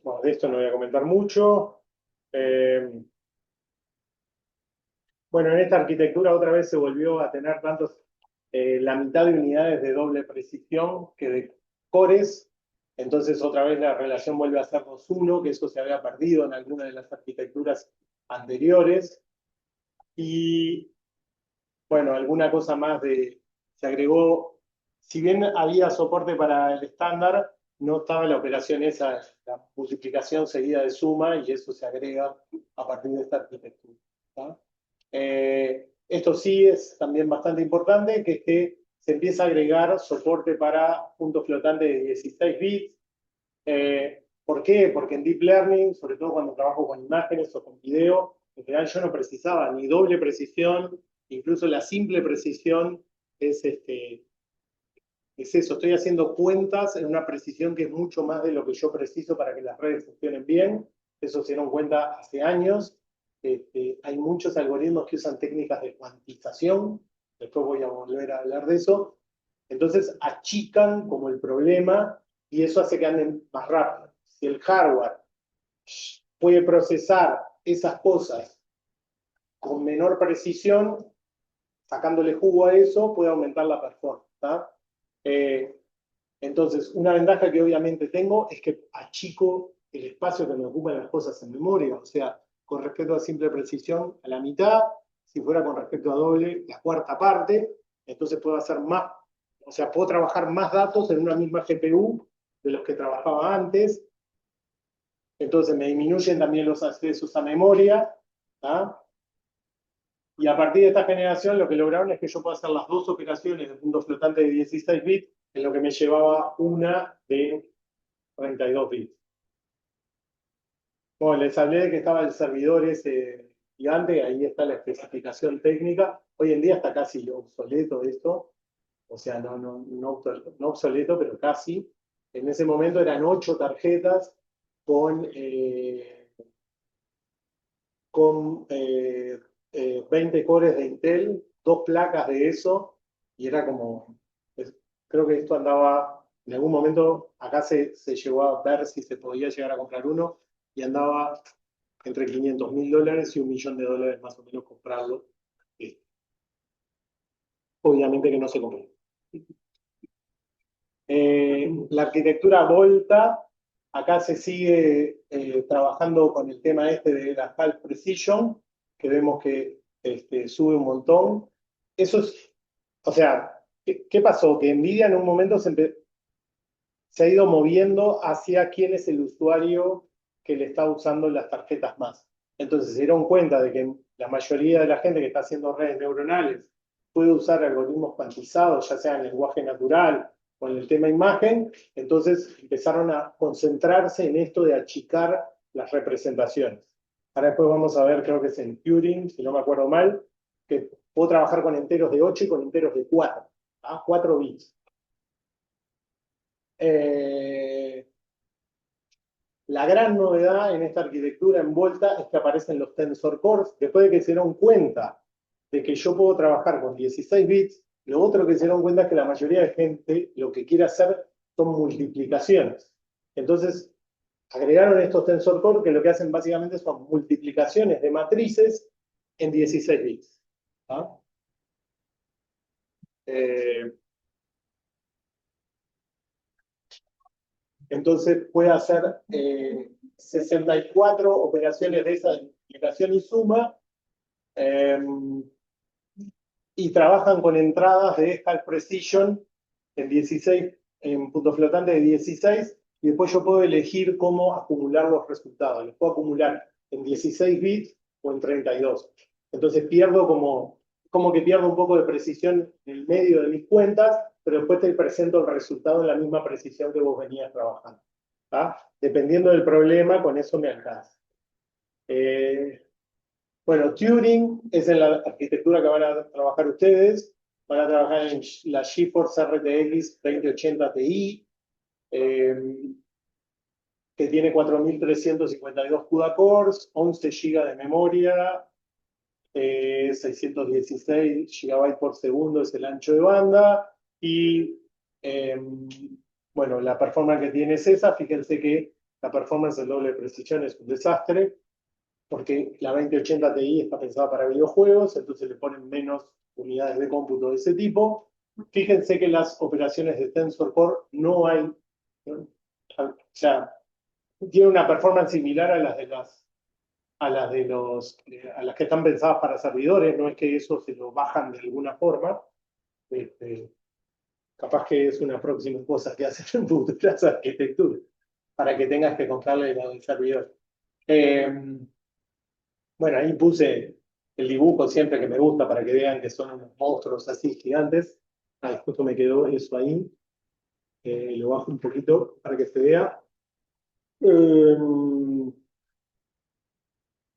bueno, de esto no voy a comentar mucho. Bueno, en esta arquitectura otra vez se volvió a tener la mitad de unidades de doble precisión que de cores. Entonces otra vez la relación vuelve a ser 2:1, que eso se había perdido en alguna de las arquitecturas anteriores. Y bueno, alguna cosa más se agregó, si bien había soporte para el estándar, no estaba la operación esa, la multiplicación seguida de suma, y eso se agrega a partir de esta arquitectura. ¿tá? Esto sí es también bastante importante, que es que se empieza a agregar soporte para puntos flotantes de 16 bits. ¿Por qué? Porque en Deep Learning, sobre todo cuando trabajo con imágenes o con video, en general yo no precisaba ni doble precisión, incluso la simple precisión es, es eso, estoy haciendo cuentas en una precisión que es mucho más de lo que yo preciso para que las redes funcionen bien. Eso se dieron cuenta hace años. Hay muchos algoritmos que usan técnicas de cuantización, después voy a volver a hablar de eso. Entonces achican como el problema y eso hace que anden más rápido. Si el hardware puede procesar esas cosas con menor precisión, sacándole jugo a eso, puede aumentar la performance. ¿tá? Entonces, una ventaja que obviamente tengo es que achico el espacio que me ocupan las cosas en memoria. O sea, con respecto a simple precisión, a la mitad. Si fuera con respecto a doble, la cuarta parte. Entonces puedo hacer más, o sea, puedo trabajar más datos en una misma GPU de los que trabajaba antes. Entonces me disminuyen también los accesos a memoria. ¿tá? Y a partir de esta generación lo que lograron es que yo pueda hacer las dos operaciones de puntos flotantes de 16 bits, en lo que me llevaba una de 32 bits. Bueno, les hablé de que estaba el servidor ese gigante, ahí está la especificación técnica. Hoy en día está casi obsoleto esto, o sea, no obsoleto, pero casi. En ese momento eran 8 tarjetas con 20 cores de Intel, 2 placas de eso, y era como, creo que esto andaba, en algún momento acá se llegó a ver si se podía llegar a comprar uno, y andaba entre $500.000 y $1.000.000 más o menos comprarlo. Obviamente que no se compró. La arquitectura Volta, acá se sigue trabajando con el tema este de la Half Precision, que vemos que sube un montón. Eso es, o sea, ¿qué pasó? Que Nvidia en un momento se ha ido moviendo hacia quién es el usuario que le está usando las tarjetas más. Entonces se dieron cuenta de que la mayoría de la gente que está haciendo redes neuronales puede usar algoritmos cuantizados, ya sea en lenguaje natural o en el tema imagen, entonces empezaron a concentrarse en esto de achicar las representaciones. Ahora después vamos a ver, creo que es en Turing, si no me acuerdo mal, que puedo trabajar con enteros de 8 y con enteros de 4, ¿ah? 4 bits. La gran novedad en esta arquitectura envuelta es que aparecen los Tensor Cores. Después de que se dieron cuenta de que yo puedo trabajar con 16 bits, lo otro que se dieron cuenta es que la mayoría de gente lo que quiere hacer son multiplicaciones. Entonces, agregaron estos Tensor Core que lo que hacen básicamente son multiplicaciones de matrices en 16 bits. ¿Ah? Entonces puede hacer 64 operaciones de esa multiplicación y suma, y trabajan con entradas de Half Precision en 16, en punto flotante de 16, y después yo puedo elegir cómo acumular los resultados. Los puedo acumular en 16 bits o en 32. Entonces pierdo como que pierdo un poco de precisión en el medio de mis cuentas, pero después te presento el resultado en la misma precisión que vos venías trabajando. ¿Ah? Dependiendo del problema, con eso me alcanza. Bueno, Turing es en la arquitectura que van a trabajar ustedes. Van a trabajar en la GeForce RTX 2080 Ti, que tiene 4.352 CUDA cores, 11 GB de memoria, 616 GB por segundo es el ancho de banda, y bueno, la performance que tiene es esa. Fíjense que la performance del doble de precisión es un desastre, porque la 2080 Ti está pensada para videojuegos, entonces le ponen menos unidades de cómputo de ese tipo. Fíjense que las operaciones de Tensor Core no hay, ¿no? O sea, tiene una performance similar a las que están pensadas para servidores, no es que eso se lo bajan de alguna forma. Capaz que es una próxima cosa que hacen en futuras arquitecturas, para que tengas que comprarle la del servidor. Bueno, ahí puse el dibujo siempre que me gusta para que vean que son unos monstruos así gigantes. Justo me quedó eso ahí. Lo bajo un poquito para que se vea.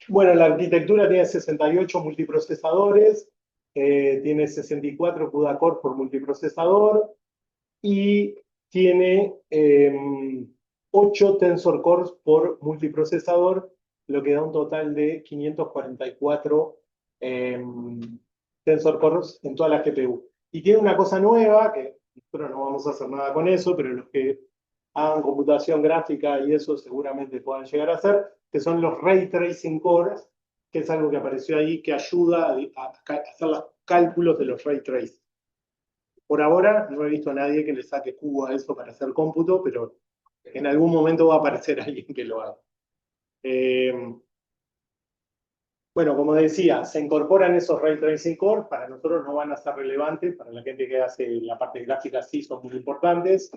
Bueno, la arquitectura tiene 68 multiprocesadores, tiene 64 CUDA core por multiprocesador y tiene 8 Tensor Cores por multiprocesador, lo que da un total de 544 Tensor Cores en toda la GPU. Y tiene una cosa nueva, que nosotros no vamos a hacer nada con eso, pero los que hagan computación gráfica y eso seguramente puedan llegar a hacer, que son los Ray Tracing Cores, que es algo que apareció ahí que ayuda a hacer los cálculos de los Ray Tracing. Por ahora no he visto a nadie que le saque cubo a eso para hacer cómputo, pero en algún momento va a aparecer alguien que lo haga. Bueno, como decía, se incorporan esos Ray Tracing Core. Para nosotros no van a ser relevantes, para la gente que hace la parte gráfica sí son muy importantes.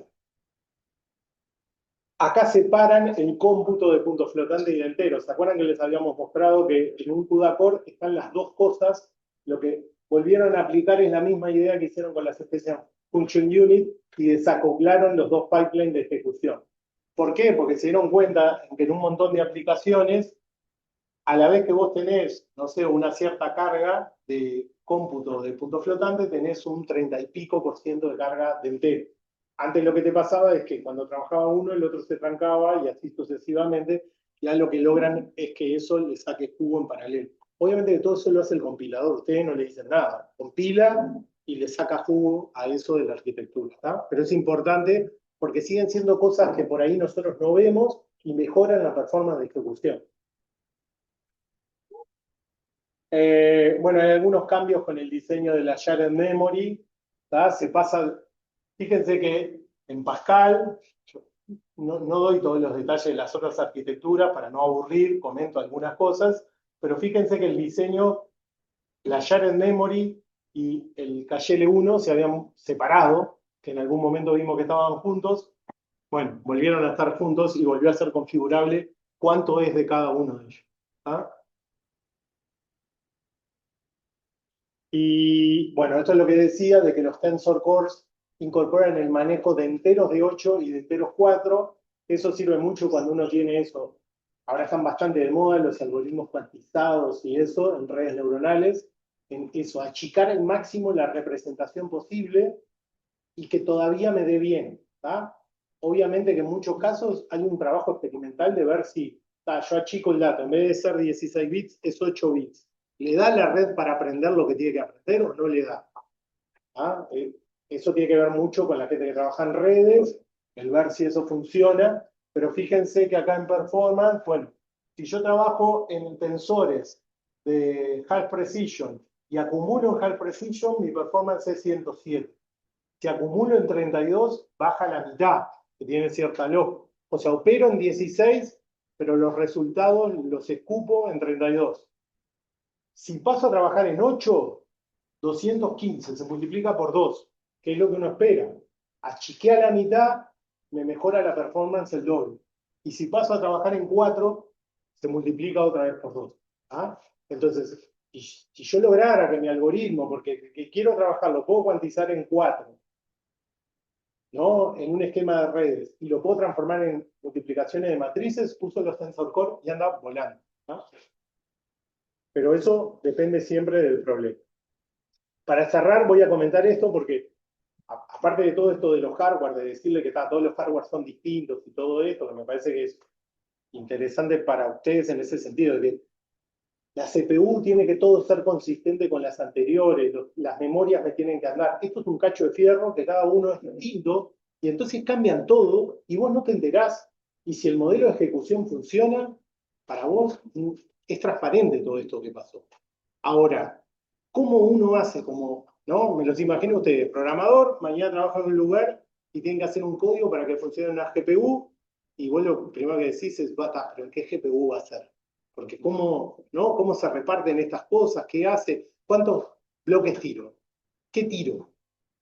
Acá separan el cómputo de puntos flotantes y de enteros. ¿Se acuerdan que les habíamos mostrado que en un CUDA core están las dos cosas? Lo que volvieron a aplicar es la misma idea que hicieron con las especies Function Unit y desacoplaron los dos pipelines de ejecución. ¿Por qué? Porque se dieron cuenta que en un montón de aplicaciones, a la vez que vos tenés, no sé, una cierta carga de cómputo de punto flotante, tenés un 30 y pico % de carga de entero. Antes lo que te pasaba es que cuando trabajaba uno, el otro se trancaba y así sucesivamente. Ya lo que logran es que eso le saque jugo en paralelo. Obviamente que todo eso lo hace el compilador, ustedes no le dicen nada. Compila y le saca jugo a eso de la arquitectura, ¿está? Pero es importante porque siguen siendo cosas que por ahí nosotros no vemos y mejoran la performance de ejecución. Bueno, hay algunos cambios con el diseño de la shared memory, ¿tá? Se pasa, fíjense que en Pascal, no doy todos los detalles de las otras arquitecturas para no aburrir, comento algunas cosas, pero fíjense que el diseño, la shared memory y el cache L1 se habían separado, que en algún momento vimos que estaban juntos. Bueno, volvieron a estar juntos y volvió a ser configurable cuánto es de cada uno de ellos. ¿Ah? Y bueno, esto es lo que decía de que los Tensor Cores incorporan el manejo de enteros de 8 y de enteros 4. Eso sirve mucho cuando uno tiene eso. Ahora están bastante de moda los algoritmos cuantizados y eso en redes neuronales. En eso, achicar al máximo la representación posible y que todavía me dé bien. ¿Tá? Obviamente que en muchos casos hay un trabajo experimental de ver si yo achico el dato, en vez de ser 16 bits, es 8 bits. ¿Le da la red para aprender lo que tiene que aprender o no le da? ¿Ah? Eso tiene que ver mucho con la gente que trabaja en redes, el ver si eso funciona, pero fíjense que acá en performance, bueno, si yo trabajo en tensores de half precision y acumulo en half precision, mi performance es 107. Si acumulo en 32, baja la mitad, que tiene cierta lógica. O sea, opero en 16, pero los resultados los escupo en 32. Si paso a trabajar en 8, 215, se multiplica por 2, que es lo que uno espera. Achiqué a la mitad, me mejora la performance el doble. Y si paso a trabajar en 4, se multiplica otra vez por 2. ¿Ah? Entonces, si yo lograra que mi algoritmo, porque que quiero trabajar, lo puedo cuantizar en 4, ¿no? En un esquema de redes, y lo puedo transformar en multiplicaciones de matrices, uso los Tensor Core y anda volando. ¿No? Pero eso depende siempre del problema. Para cerrar, voy a comentar esto porque, aparte de todo esto de los hardware, de decirle que todos los hardware son distintos y todo esto, que me parece que es interesante para ustedes en ese sentido, de que la CPU tiene que todo ser consistente con las anteriores, las memorias me tienen que andar. Esto es un cacho de fierro que cada uno es distinto y entonces cambian todo y vos no te enterás. Y si el modelo de ejecución funciona, para vos es transparente todo esto que pasó. Ahora, ¿cómo uno hace? ¿No? Me los imagino ustedes, programador, mañana trabaja en un lugar y tiene que hacer un código para que funcione una GPU y vos lo primero que decís es, ¿pero en qué GPU va a ser? Porque ¿cómo se reparten estas cosas? ¿Qué hace? ¿Cuántos bloques tiro? ¿Qué tiro?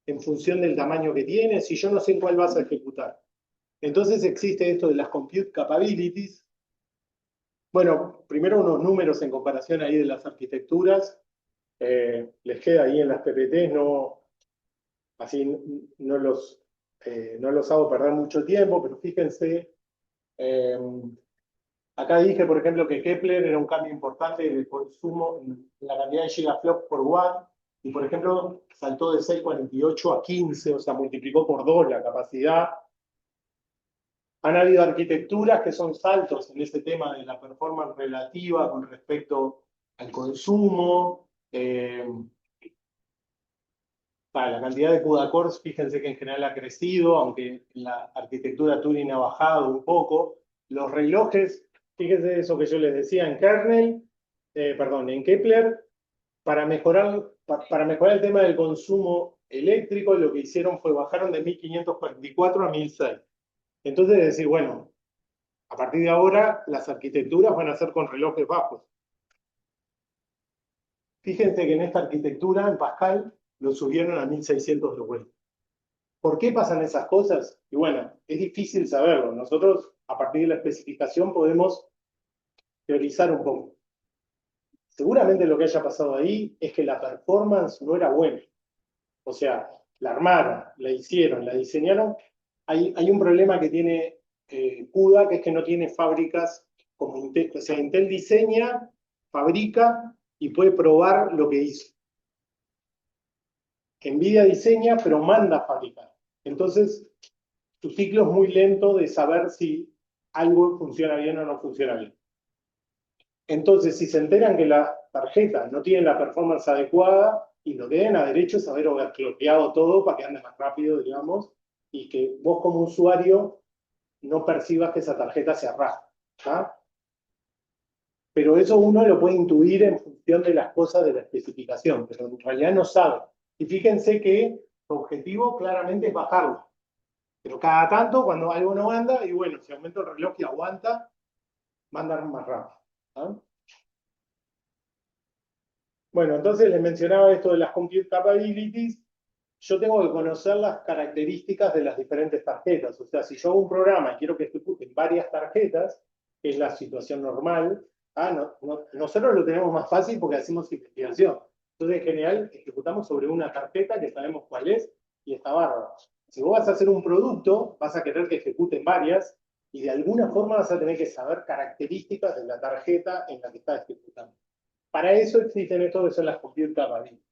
En función del tamaño que tiene, si yo no sé en cuál vas a ejecutar. Entonces existe esto de las compute capabilities. Bueno, primero unos números en comparación ahí de las arquitecturas. Les queda ahí en las PPTs, así no los hago perder mucho tiempo, pero fíjense, acá dije, por ejemplo, que Kepler era un cambio importante en el consumo, en la cantidad de gigaflops por watt, y por ejemplo, saltó de 6,48 a 15, o sea, multiplicó por 2 la capacidad. Han habido arquitecturas que son saltos en ese tema de la performance relativa con respecto al consumo. La cantidad de CUDA cores, fíjense que en general ha crecido, aunque la arquitectura Turing ha bajado un poco. Los relojes, fíjense eso que yo les decía en kernel, en Kepler, para mejorar el tema del consumo eléctrico, lo que hicieron fue bajaron de 1544 a 1006. Entonces, es decir, bueno, a partir de ahora las arquitecturas van a ser con relojes bajos. Fíjense que en esta arquitectura, en Pascal, lo subieron a 1600 de vuelta. ¿Por qué pasan esas cosas? Y bueno, es difícil saberlo. Nosotros, a partir de la especificación, podemos teorizar un poco. Seguramente lo que haya pasado ahí es que la performance no era buena. O sea, la armaron, la hicieron, la diseñaron. Hay un problema que tiene CUDA, que es que no tiene fábricas como Intel. O sea, Intel diseña, fabrica y puede probar lo que hizo. NVIDIA diseña, pero manda a fabricar. Entonces, su ciclo es muy lento de saber si algo funciona bien o no funciona bien. Entonces, si se enteran que la tarjeta no tiene la performance adecuada, y lo que deben a derecho es haber overclockeado todo para que ande más rápido, digamos, y que vos como usuario no percibas que esa tarjeta se arrastra. ¿Tá? Pero eso uno lo puede intuir en función de las cosas de la especificación, pero en realidad no sabe. Y fíjense que su objetivo claramente es bajarlo. Pero cada tanto, cuando algo no anda, y bueno, si aumenta el reloj y aguanta, va a andar más rápido. ¿Ah? Bueno, entonces les mencionaba esto de las compute capabilities. Yo tengo que conocer las características de las diferentes tarjetas. O sea, si yo hago un programa y quiero que ejecuten varias tarjetas, que es la situación normal, nosotros lo tenemos más fácil porque hacemos investigación. Entonces, en general, ejecutamos sobre una tarjeta que sabemos cuál es y está bárbaro. Si vos vas a hacer un producto, vas a querer que ejecuten varias y de alguna forma vas a tener que saber características de la tarjeta en la que estás ejecutando. Para eso existen esto que son las compute capabilities.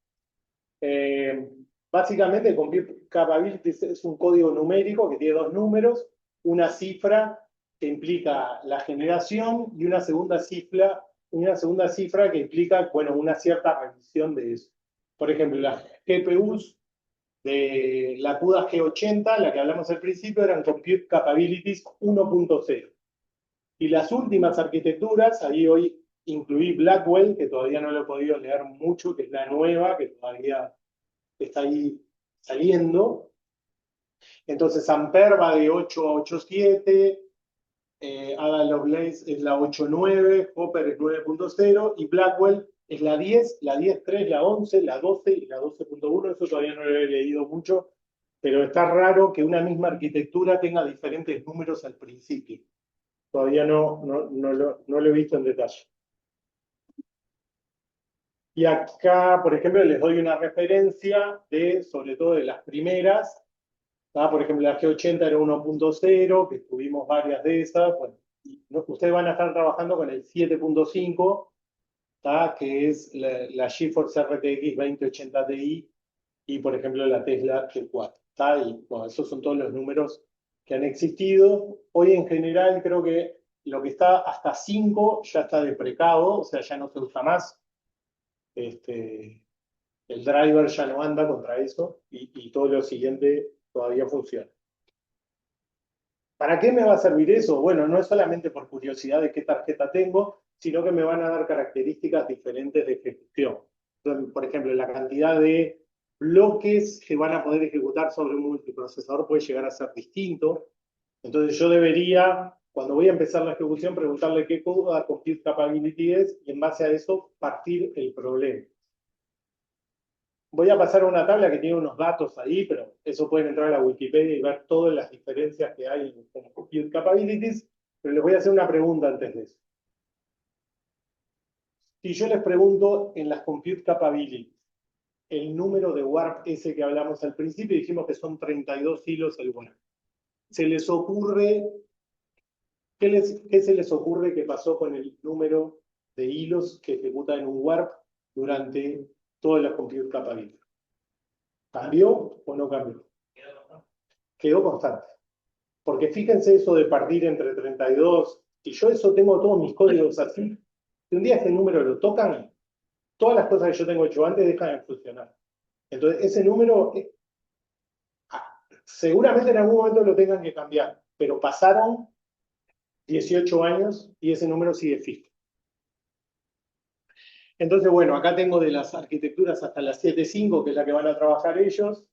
Básicamente, compute capabilities es un código numérico que tiene dos números, una cifra que implica la generación y una segunda cifra que implica, bueno, una cierta revisión de eso. Por ejemplo, las GPUs de la CUDA G80, la que hablamos al principio, eran Compute Capabilities 1.0. Y las últimas arquitecturas, ahí hoy incluí Blackwell, que todavía no lo he podido leer mucho, que es la nueva, que todavía está ahí saliendo. Entonces Ampere va de 8 a 8.7, Ada Lovelace es la 8.9, Hopper es 9.0 y Blackwell es la 10, la 10.3, la 11, la 12 y la 12.1. Eso todavía no lo he leído mucho, pero está raro que una misma arquitectura tenga diferentes números al principio. Todavía no lo he visto en detalle. Y acá, por ejemplo, les doy una referencia de, sobre todo de las primeras. Por ejemplo, la G80 era 1.0, que tuvimos varias de esas. Bueno, ustedes van a estar trabajando con el 7.5, que es la GeForce RTX 2080 Ti y, por ejemplo, la Tesla G4. Y bueno, esos son todos los números que han existido. Hoy en general creo que lo que está hasta 5 ya está deprecado, o sea, ya no se usa más. El driver ya no anda contra eso y todo lo siguiente todavía funciona. ¿Para qué me va a servir eso? Bueno, no es solamente por curiosidad de qué tarjeta tengo, sino que me van a dar características diferentes de ejecución. Entonces, por ejemplo, la cantidad de bloques que van a poder ejecutar sobre un multiprocesador puede llegar a ser distinto. Entonces yo debería, cuando voy a empezar la ejecución, preguntarle qué CUDA Compute Capability es y en base a eso partir el problema. Voy a pasar a una tabla que tiene unos datos ahí, pero eso pueden entrar a la Wikipedia y ver todas las diferencias que hay en Compute Capabilities, pero les voy a hacer una pregunta antes de eso. Si yo les pregunto en las Compute Capabilities, el número de warp ese que hablamos al principio, dijimos que son 32 hilos el warp. ¿Se les ocurre, qué se les ocurre que pasó con el número de hilos que ejecuta en un warp durante todas las Compute Capabilities? ¿Cambió o no cambió? Quedó constante. Porque fíjense eso de partir entre 32, si yo eso tengo todos mis códigos así, si un día este número lo tocan, todas las cosas que yo tengo hecho antes dejan de funcionar. Entonces ese número, seguramente en algún momento lo tengan que cambiar, pero pasaron 18 años y ese número sigue fijo. Entonces, bueno, acá tengo de las arquitecturas hasta la 7.5, que es la que van a trabajar ellos.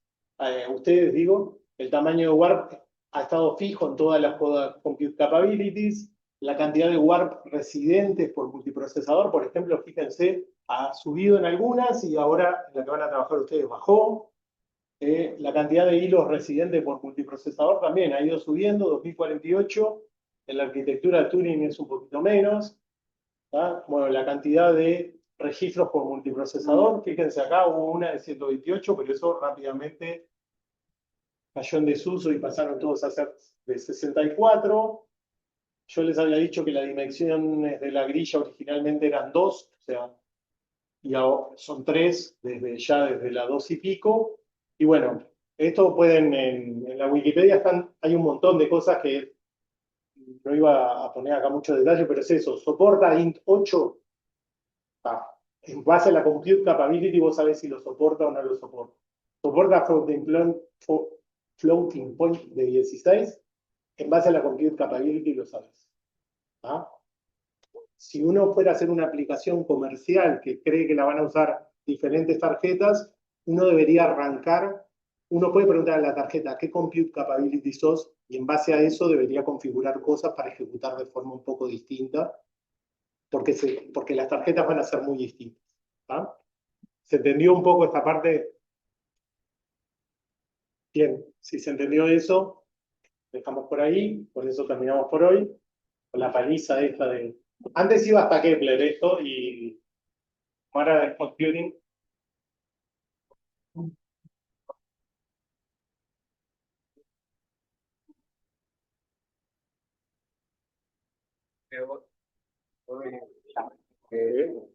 Ustedes, digo, el tamaño de warp ha estado fijo en todas las Compute Capabilities. La cantidad de warp residentes por multiprocesador, por ejemplo, fíjense, ha subido en algunas y ahora en la que van a trabajar ustedes bajó. La cantidad de hilos residentes por multiprocesador también ha ido subiendo, 2048. En la arquitectura de Turing es un poquito menos. Bueno, la cantidad de registros por multiprocesador, fíjense acá, hubo una de 128, pero eso rápidamente cayó en desuso y pasaron todos a ser de 64. Yo les había dicho que las dimensiones de la grilla originalmente eran 2, o sea, y ahora son 3, desde la 2 y pico. Y bueno, esto pueden, en la Wikipedia hay un montón de cosas que no iba a poner acá mucho detalle, pero es eso, soporta int 8. En base a la compute capability vos sabés si lo soporta o no lo soporta. Soporta floating point de 16, en base a la compute capability lo sabes. ¿Ah? Si uno fuera a hacer una aplicación comercial que cree que la van a usar diferentes tarjetas, uno debería arrancar, uno puede preguntar a la tarjeta qué compute capability sos y en base a eso debería configurar cosas para ejecutar de forma un poco distinta, porque las tarjetas van a ser muy distintas. ¿Ah? ¿Se entendió un poco esta parte? Bien, si se entendió eso, dejamos por ahí, con eso terminamos por hoy, con la paliza esta de... Antes iba hasta Kepler esto y ahora de computing. Pero,